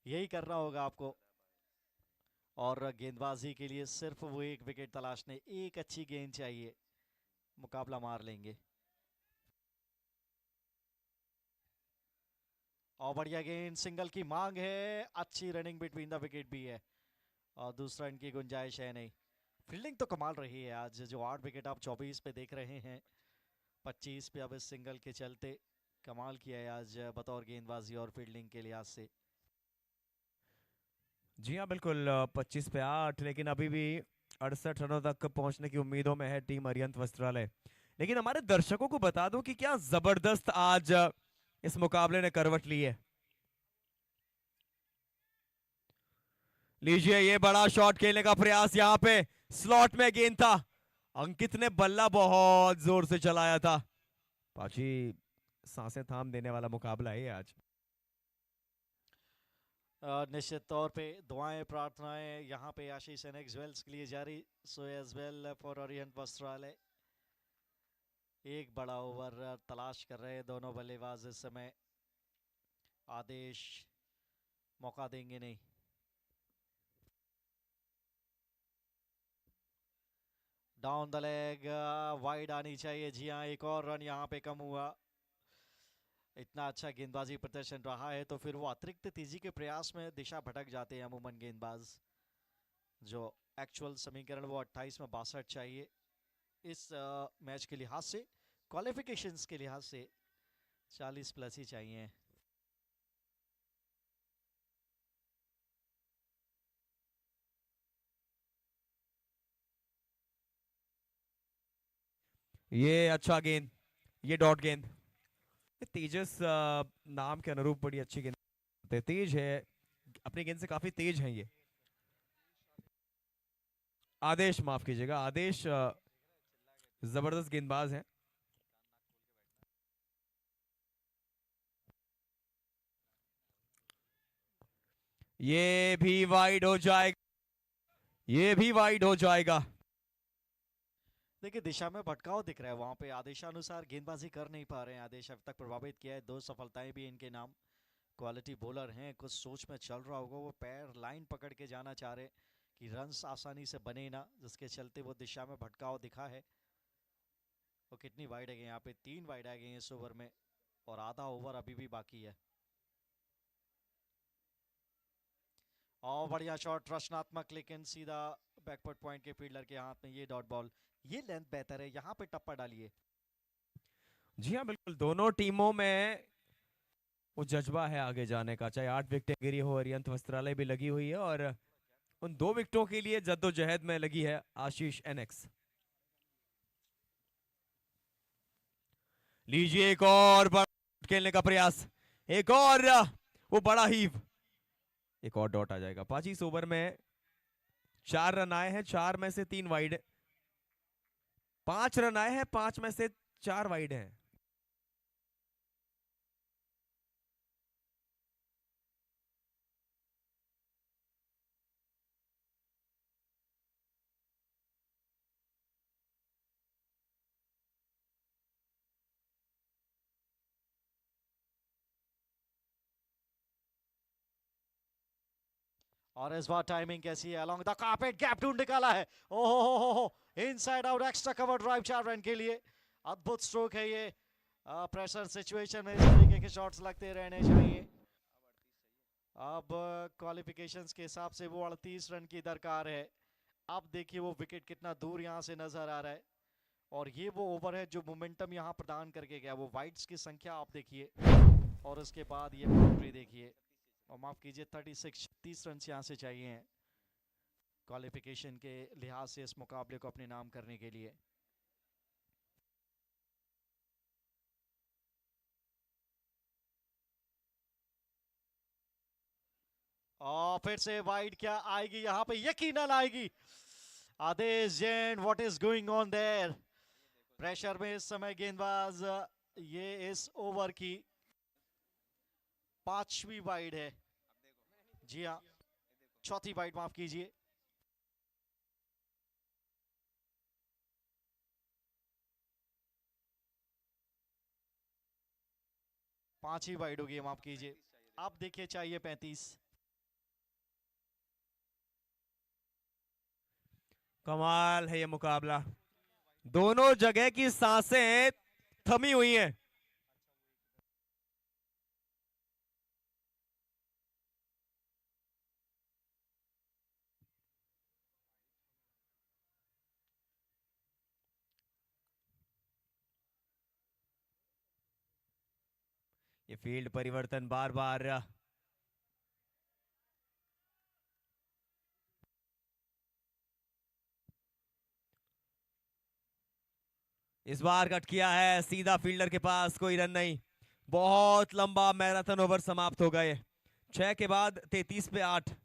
यही करना होगा आपको। और गेंदबाजी के लिए सिर्फ वो 1 विकेट तलाशने, एक अच्छी गेंद चाहिए, मुकाबला मार लेंगे। और बढ़िया गेंद, सिंगल की मांग है, अच्छी रनिंग बिटवीन द विकेट भी है, और दूसरा इनकी गुंजाइश है नहीं। फील्डिंग तो कमाल रही है आज, जो 8 विकेट आप 24 पे देख रहे हैं, 25 पे अब इस सिंगल के चलते कमाल किया है आज बतौर गेंदबाजी और फील्डिंग के लिहाज से। जी हाँ बिल्कुल, 25 पे 8, लेकिन अभी भी 68 रनों तक पहुंचने की उम्मीदों में है टीम अरिहंत वस्त्रालय। लेकिन हमारे दर्शकों को बता दूं कि क्या जबरदस्त आज इस मुकाबले ने करवट ली है। लीजिए ये बड़ा शॉट खेलने का प्रयास, यहां पे स्लॉट में गेंद था, अंकित ने बल्ला बहुत जोर से चलाया था। पाची सांसें थाम देने वाला मुकाबला है आज। निश्चित तौर पे दुआएं प्रार्थनाएं यहाँ पे आशीष एनएक्स ज्वेल्स के लिए जारी, so as well for Arihant Vastralaya. एक बड़ा ओवर तलाश कर रहे हैं दोनों बल्लेबाज इस समय, आदेश मौका देंगे नहीं। डाउन द लेग, वाइड आनी चाहिए। जी हाँ, एक और रन यहाँ पे कम हुआ। इतना अच्छा गेंदबाजी प्रदर्शन रहा है तो फिर वो अतिरिक्त तेजी के प्रयास में दिशा भटक जाते हैं अमूमन गेंदबाज। जो एक्चुअल समीकरण वो 28 में 62 चाहिए इस मैच के लिहाज से, क्वालिफिकेशंस के लिहाज से 40 प्लस ही चाहिए। ये अच्छा गेंद, ये डॉट गेंद। ये तेजस नाम के अनुरूप बड़ी अच्छी गेंद, तेज है, अपनी गेंद से काफी तेज है ये। आदेश, माफ कीजिएगा, आदेश जबरदस्त गेंदबाज हैं। ये भी वाइड हो जाएगा, ये भी वाइड हो जाएगा। देखिए दिशा में भटकाव दिख रहा है वहां पे, आदेशानुसार गेंदबाजी कर नहीं पा रहे हैं। आदेश अब तक प्रभावित किया है, 2 सफलताएं भी इनके नाम। क्वालिटी बॉलर हैं, कुछ सोच में चल रहा होगा, वो पैर लाइन पकड़ के जाना चाह रहे कि रन्स आसानी से बने ना, जिसके चलते वो दिशा में भटकाव दिखा है। वो कितनी वाइड है यहाँ पे, 3 वाइड आ गई हैं इस ओवर में, और आधा ओवर अभी भी बाकी है। और बढ़िया शॉट, रचनात्मक, लेकिन सीधा बैकवर्ड पॉइंट के फील्डर के हाथ में। ये डॉट बॉल, ये लेंथ बेहतर है, यहाँ पे टप्पा डालिए। जी हाँ बिल्कुल, दोनों टीमों में वो जज्बा है आगे जाने का, चाहे 8 विकेटें गिरी हो, अरियंत वस्त्रालय भी लगी हुई है, और उन 2 विकेटों के लिए जद्दोजहद में लगी है आशीष एनएक्स। लीजिए एक और बड़ा खेलने का प्रयास, एक और वो बड़ा हीव, एक और डॉट आ जाएगा। 25 ओवर में 4 रन आए हैं, 4 में से 3 वाइड, 5 रन आए हैं, 5 में से 4 वाइड हैं। और इस बार टाइमिंग कैसी है, अलोंग द कार्पेट गैप ढूंढ निकाला है। ओहो, inside out extra cover drive 4 run के लिए। अद्भुत स्ट्रोक है ये। प्रेशर सिचुएशन में इस तरीके के शॉट्स लगते रहने चाहिए। अब क्वालिफिकेशंस के हिसाब से वो 38 रन की दरकार है। अब देखिए वो विकेट कितना दूर यहाँ से नजर आ रहा है, और ये वो ओवर है जो मोमेंटम यहाँ प्रदान करके गया। वो वाइड्स की संख्या आप देखिए, और उसके बाद ये बाउंड्री देखिए, और माफ कीजिए 36 रन यहाँ से चाहिए हैं क्वालिफिकेशन के लिहाज से इस मुकाबले को अपने नाम करने के लिए। और फिर से वाइड क्या आएगी यहाँ पे, यकीनन आएगी। Adesh Jain, what is going on there. Pressure में इस समय गेंदबाज, ये इस ओवर की 5वीं वाइड है। जी हाँ, 4थी वाइड, माफ कीजिए। पांच ही वाइड होगी, माफ कीजिए। आप देखिए चाहिए 35। कमाल है ये मुकाबला, दोनों जगह की सांसें थमी हुई हैं। ये फील्ड परिवर्तन बार बार, इस बार कट किया है सीधा फील्डर के पास, कोई रन नहीं। बहुत लंबा मैराथन ओवर समाप्त हो गए, 6 के बाद 33 पे 8।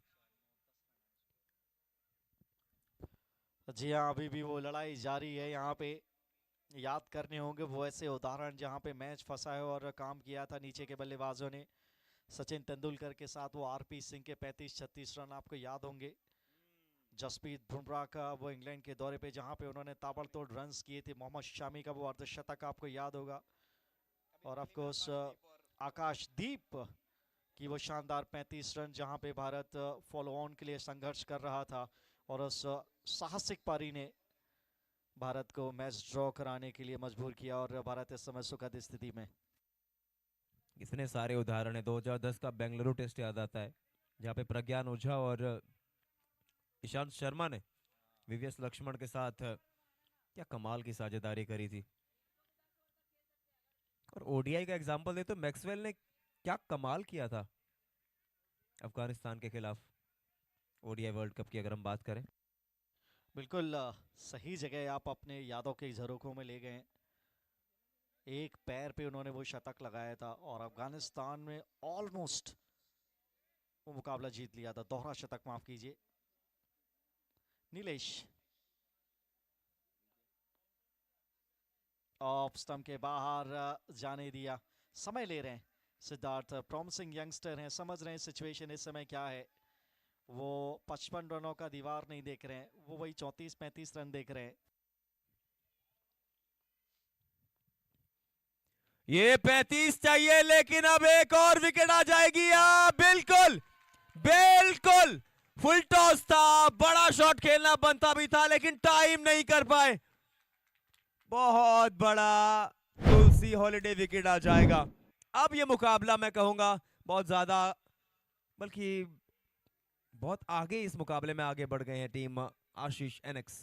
जी हाँ, अभी भी वो लड़ाई जारी है। यहाँ पे याद करने होंगे वो ऐसे उदाहरण जहाँ पे मैच फंसा है और काम किया था नीचे के बल्लेबाजों ने। सचिन तेंदुलकर के साथ वो आरपी सिंह के 35-36 रन आपको याद होंगे। जसप्रीत बुमराह का वो इंग्लैंड के दौरे पे जहाँ पे उन्होंने ताबड़तोड़ रन्स किए थे। मोहम्मद शामी का वो अर्धशतक आपको याद होगा। और ऑफ कोर्स आकाशदीप की वो शानदार 35 रन जहाँ पे भारत फॉलो ऑन के लिए संघर्ष कर रहा था, और उस साहसिक पारी ने भारत को मैच ड्रॉ कराने के लिए मजबूर किया, और भारत इस समय सुखद स्थिति में। इतने सारे उदाहरण है। 2010 का बेंगलुरु टेस्ट याद आता है, जहाँ पे प्रज्ञान ओझा और ईशांत शर्मा ने वीवीएस लक्ष्मण के साथ क्या कमाल की साझेदारी करी थी। और ओडीआई का एग्जांपल दे तो मैक्सवेल ने क्या कमाल किया था अफगानिस्तान के खिलाफ, ओडीआई वर्ल्ड कप की अगर हम बात करें। बिल्कुल सही जगह आप अपने यादों के झरोखों में ले गए हैं। एक पैर पे उन्होंने वो शतक लगाया था और अफगानिस्तान में ऑलमोस्ट वो मुकाबला जीत लिया था। दोहरा शतक, माफ कीजिए। नीलेश ऑफ स्टंप के बाहर जाने दिया। समय ले रहे हैं सिद्धार्थ, प्रॉमिसिंग यंगस्टर हैं, समझ रहे हैं सिचुएशन इस समय क्या है। वो 55 रनों का दीवार नहीं देख रहे हैं, वो वही 34-35 रन देख रहे हैं। ये 35 चाहिए, लेकिन अब एक और विकेट आ जाएगी। बिल्कुल बिल्कुल फुल टॉस था, बड़ा शॉट खेलना बनता भी था, लेकिन टाइम नहीं कर पाए। बहुत बड़ा तुलसी हॉलिडे विकेट आ जाएगा। अब ये मुकाबला मैं कहूंगा बहुत ज्यादा, बल्कि बहुत आगे इस मुकाबले में आगे बढ़ गए हैं टीम आशीष एनएक्स।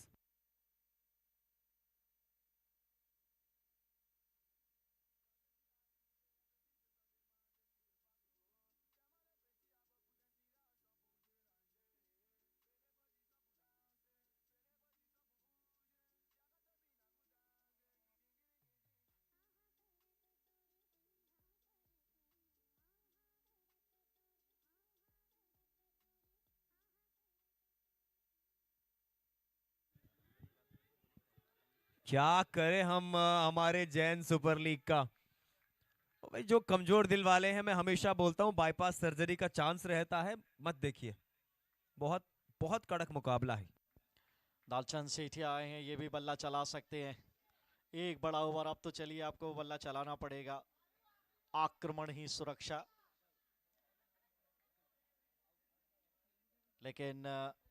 क्या करें हम हमारे जैन सुपर लीग का। भाई जो कमजोर दिल वाले हैं, मैं हमेशा बोलता हूं बाईपास सर्जरी का चांस रहता है, मत देखिए। बहुत बहुत कड़क मुकाबला है। दालचंद सेठिया आए हैं, ये भी बल्ला चला सकते हैं। एक बड़ा ओवर, अब तो चलिए आपको बल्ला चलाना पड़ेगा। आक्रमण ही सुरक्षा। लेकिन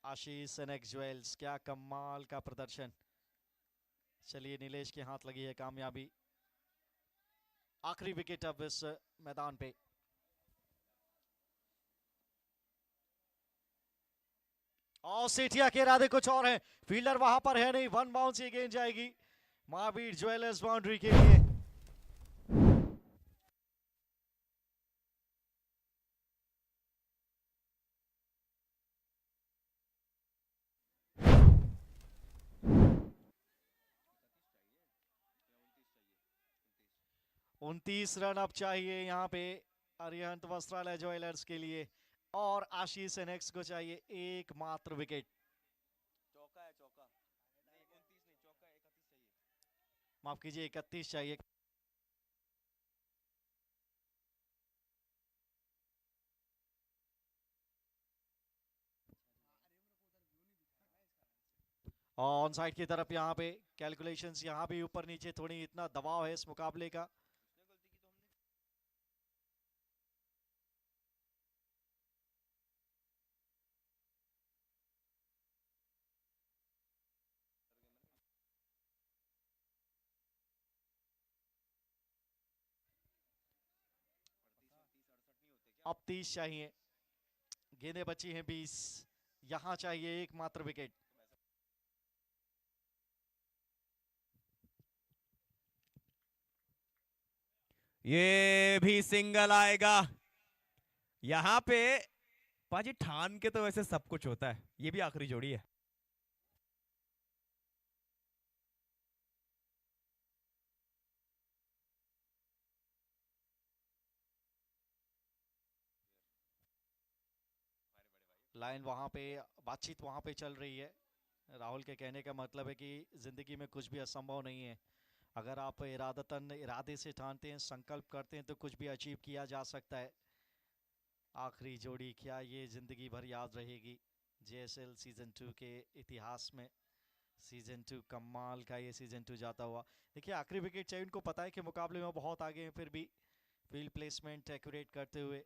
आशीष एनएक्स ज्वेल्स, क्या कमाल का प्रदर्शन। चलिए नीलेश के हाथ लगी है कामयाबी। आखिरी विकेट अब इस मैदान पे। और सेठिया के इरादे कुछ और हैं, फील्डर वहां पर है नहीं। वन बाउंस ये गेंद जाएगी महावीर ज्वेलर्स बाउंड्री के लिए। उनतीस रन अब चाहिए यहाँ पे अरिहंत वस्त्रालय ज्वेलर्स के लिए, और आशीष एनएक्स को चाहिए एकमात्र विकेट। चौका है, चौका नहीं, 29 नहीं, चौका 31 चाहिए। माफ कीजिए, 31 चाहिए। ऑन साइड की तरफ यहाँ पे कैलकुलेशंस, यहाँ भी ऊपर नीचे थोड़ी इतना दबाव है इस मुकाबले का। अब 30 चाहिए, गेंदें बची हैं 20, यहां चाहिए एकमात्र विकेट। ये भी सिंगल आएगा यहां पे। पाजी ठान के तो वैसे सब कुछ होता है, ये भी आखिरी जोड़ी है। लाइन वहां पे, बातचीत वहां पे चल रही है। राहुल के कहने का मतलब है कि जिंदगी में कुछ भी असंभव नहीं है। अगर आप इरादे से ठानते हैं, संकल्प करते हैं, तो कुछ भी अचीव किया जा सकता है। आखिरी जोड़ी क्या ये जिंदगी भर याद रहेगी जेएसएल सीजन 2 के इतिहास में। सीजन 2 कमाल का ये सीजन 2 जाता हुआ। देखिए आखिरी विकेट चाहिए, उनको पता है कि मुकाबले में बहुत आगे हैं, फिर भी फील्ड प्लेसमेंट एक्यूरेट करते हुए।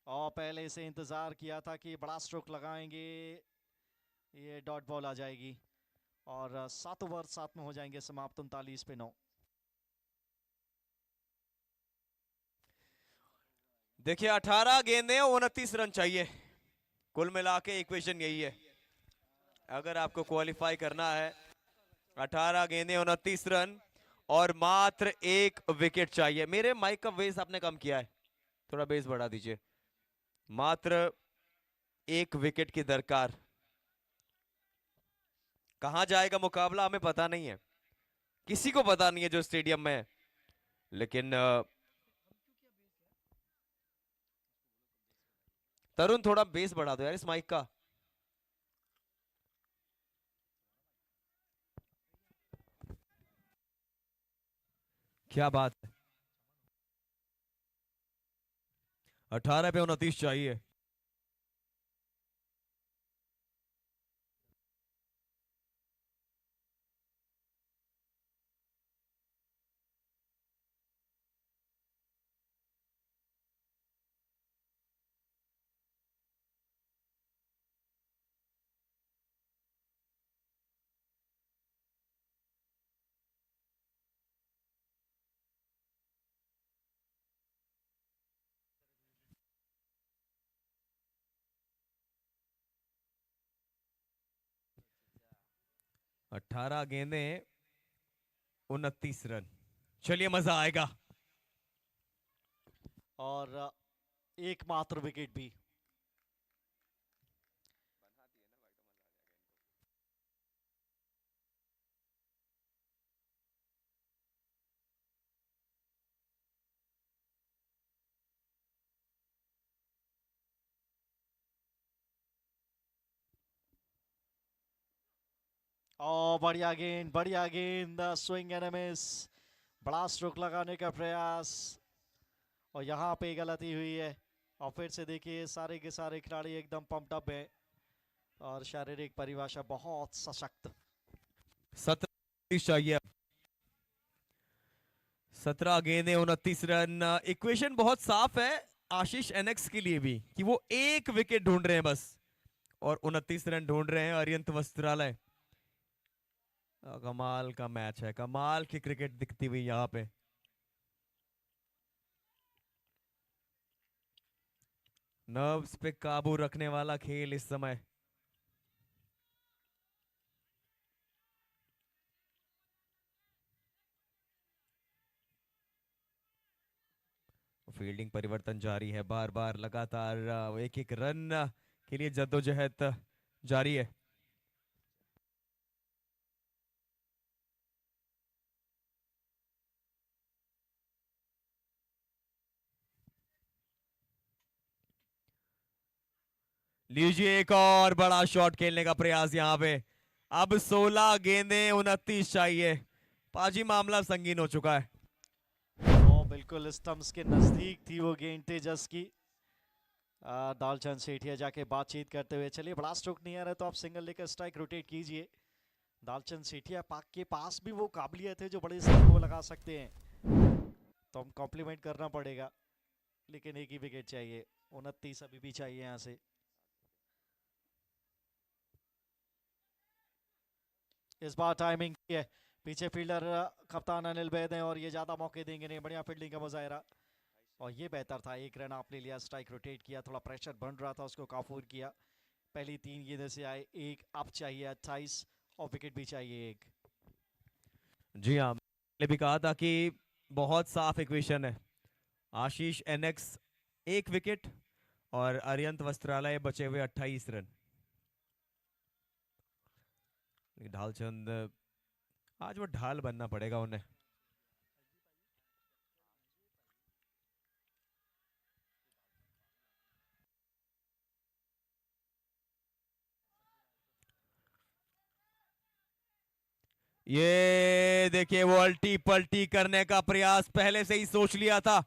और पहले से इंतजार किया था कि बड़ा स्ट्रोक लगाएंगे, ये डॉट बॉल आ जाएगी और 7 ओवर 7 में हो जाएंगे समाप्त, 39 पे 9। देखिए 18 गेंदें 29 रन चाहिए, कुल मिला के इक्वेशन यही है। अगर आपको क्वालिफाई करना है 18 गेंदें 29 रन और मात्र एक विकेट चाहिए। मेरे माइक का वेस आपने कम किया है। थोड़ा बेस बढ़ा दीजिए। मात्र 1 विकेट की दरकार। कहां जाएगा मुकाबला हमें पता नहीं है, किसी को पता नहीं है जो स्टेडियम में है, लेकिन तरुण थोड़ा बेस बढ़ा दो यार इस माइक का। क्या बात है, 18 पे 29 चाहिए। अठारह गेंदे 29 रन। चलिए मजा आएगा। और एकमात्र विकेट भी। और बढ़िया गेंद स्विंग एंड मिस, बड़ा स्ट्रोक लगाने का प्रयास, और यहाँ पे गलती हुई है। और फिर से देखिए सारे के सारे खिलाड़ी एकदम पंप्ड अप है और शारीरिक परिभाषा बहुत सशक्त। 17 चाहिए। 17 गेंदे 29 रन। इक्वेशन बहुत साफ है आशीष एनएक्स के लिए भी कि वो 1 विकेट ढूंढ रहे हैं बस, और 29 रन ढूंढ रहे हैं अरियंत वस्त्रालय। कमाल का मैच है, कमाल की क्रिकेट दिखती हुई यहाँ पे। नर्व्स पे काबू रखने वाला खेल इस समय। फील्डिंग परिवर्तन जारी है, बार बार लगातार एक एक रन के लिए जद्दोजहद जारी है। लीजिए एक और बड़ा शॉट खेलने का प्रयास यहाँ पे। अब 16 गेंदे 29 चाहिए। पाजी मामला संगीन हो चुका है। बिल्कुल स्टंप्स के नजदीक थी वो गेंद तेजस की। दालचंद सेठिया जाके बातचीत करते हुए, चलिए बड़ा स्ट्रोक नहीं आ रहा तो आप सिंगल लेकर स्ट्राइक रोटेट कीजिए। दालचंद सेठिया पाक के पास भी वो काबिलियत है जो बड़े स्ट्रोक को लगा सकते हैं, तो हम कॉम्प्लीमेंट करना पड़ेगा। लेकिन एक ही विकेट चाहिए, 29 अभी भी चाहिए यहाँ से। इस बार टाइमिंग की है, पीछे फील्डर कप्तान अनिल बैद हैं और ये ज्यादा मौके देंगे नहीं। बढ़िया फील्डिंग का मुजाहिरा, और ये बेहतर था। 1 रन आपने लिया, स्ट्राइक रोटेट किया, थोड़ा प्रेशर बन रहा था, उसको काफूर किया। पहली 3 गेंदों से आए 1, अब चाहिए 28 और विकेट भी चाहिए 1। जी हाँ, मैंने भी कहा था कि बहुत साफ इक्वेशन है। आशीष एनएक्स 1 विकेट और अरियंत वस्त्रालय बचे हुए 28 रन। ढालचंद आज वो ढाल बनना पड़ेगा उन्हें। ये देखिए वो अल्टी पल्टी करने का प्रयास पहले से ही सोच लिया था,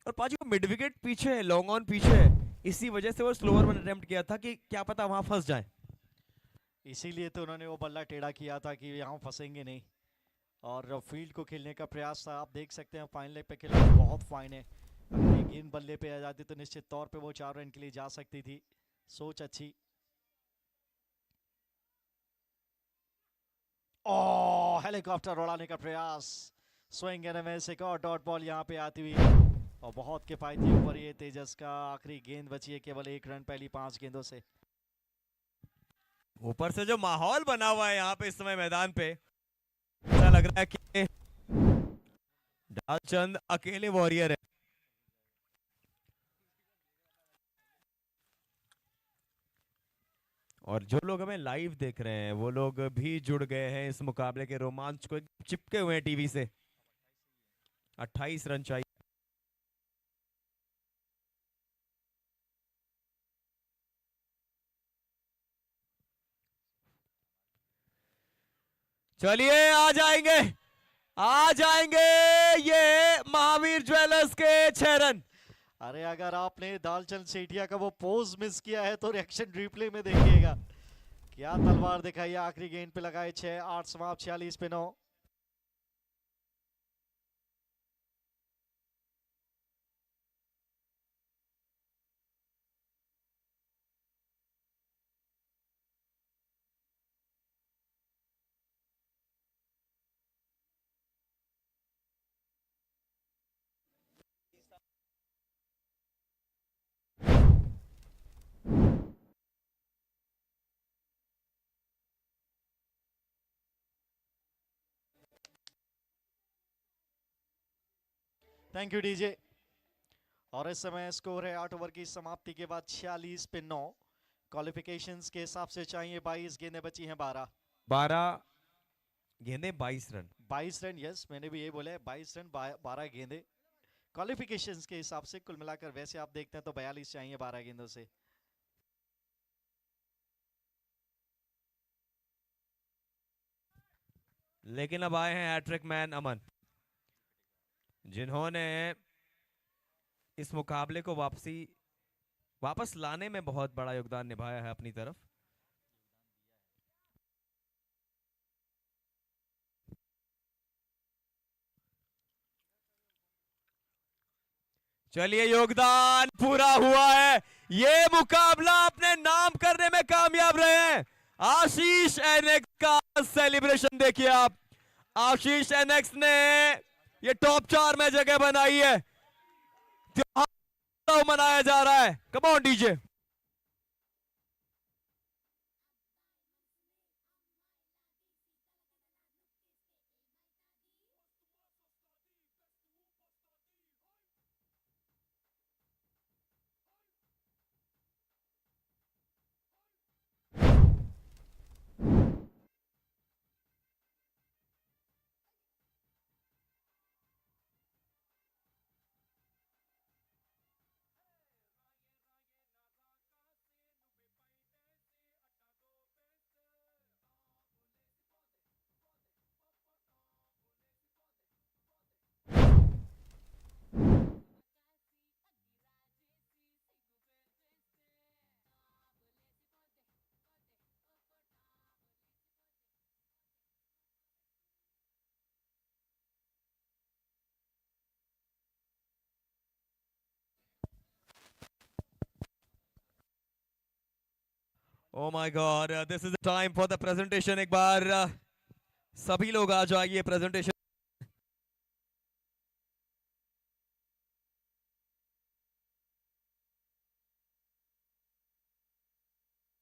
और पाजी वो मिड विकेट पीछे है, लॉन्ग ऑन पीछे है, इसी वजह से वो स्लोअर वन अटेम्प्ट किया था कि क्या पता वहां फंस जाए। इसीलिए तो उन्होंने वो बल्ला टेढ़ा किया था कि यहाँ फंसेंगे नहीं, और फील्ड को खेलने का प्रयास था। आप देख सकते हैं फाइन लेग पे खेला, बहुत फाइन है। अगर एक गेंद बल्ले पे आ जाती तो निश्चित तौर पे वो 4 रन के लिए जा सकती थी। सोच अच्छी। ओह, हेलीकॉप्टर उड़ाने का प्रयास, स्विंग एंड मिस, एक और डॉट बॉल यहाँ पे आती हुई, और बहुत किफायती ऊपर ये तेजस का। आखिरी गेंद बची है, केवल 1 रन पहली 5 गेंदों से। ऊपर से जो माहौल बना हुआ है यहाँ पे इस समय मैदान पे, ऐसा लग रहा है कि ढालचंद अकेले वॉरियर है। और जो लोग हमें लाइव देख रहे हैं वो लोग भी जुड़ गए हैं इस मुकाबले के रोमांच को, चिपके हुए हैं टीवी से। 28 रन चाहिए। चलिए आ जाएंगे ये महावीर ज्वेलर्स के 6 रन। अरे अगर आपने दालचंद सेठिया का वो पोज मिस किया है तो रिएक्शन रिप्ले में देखिएगा। क्या तलवार दिखाई, आखिरी गेंद पे लगाए 6, 8 समाप्त 46 पे 9। Thank you DJ. और इस समय स्कोर है 8 ओवर की समाप्ति के बाद 46 पे 9। क्वालिफिकेशंस के हिसाब से चाहिए 22, गेंदें बची हैं 12 गेंदें 22 रन। 22 रन, यस मैंने भी ये बोला है 22 रन 12 गेंदें। क्वालिफिकेशंस के हिसाब से कुल मिलाकर वैसे आप देखते हैं तो 42 चाहिए 12 गेंदों से। लेकिन अब आए हैं हैट्रिक मैन अमन, जिन्होंने इस मुकाबले को वापस लाने में बहुत बड़ा योगदान निभाया है अपनी तरफ। चलिए योगदान पूरा हुआ है, ये मुकाबला अपने नाम करने में कामयाब रहे हैं। आशीष एनएक्स का सेलिब्रेशन देखिए आप। आशीष एनएक्स ने ये टॉप 4 में जगह बनाई है, त्योहार मनाया जा रहा है। Come on DJ. Oh my God, this is the time for the presentation। एक बार सभी लोग आ जाइए प्रेजेंटेशन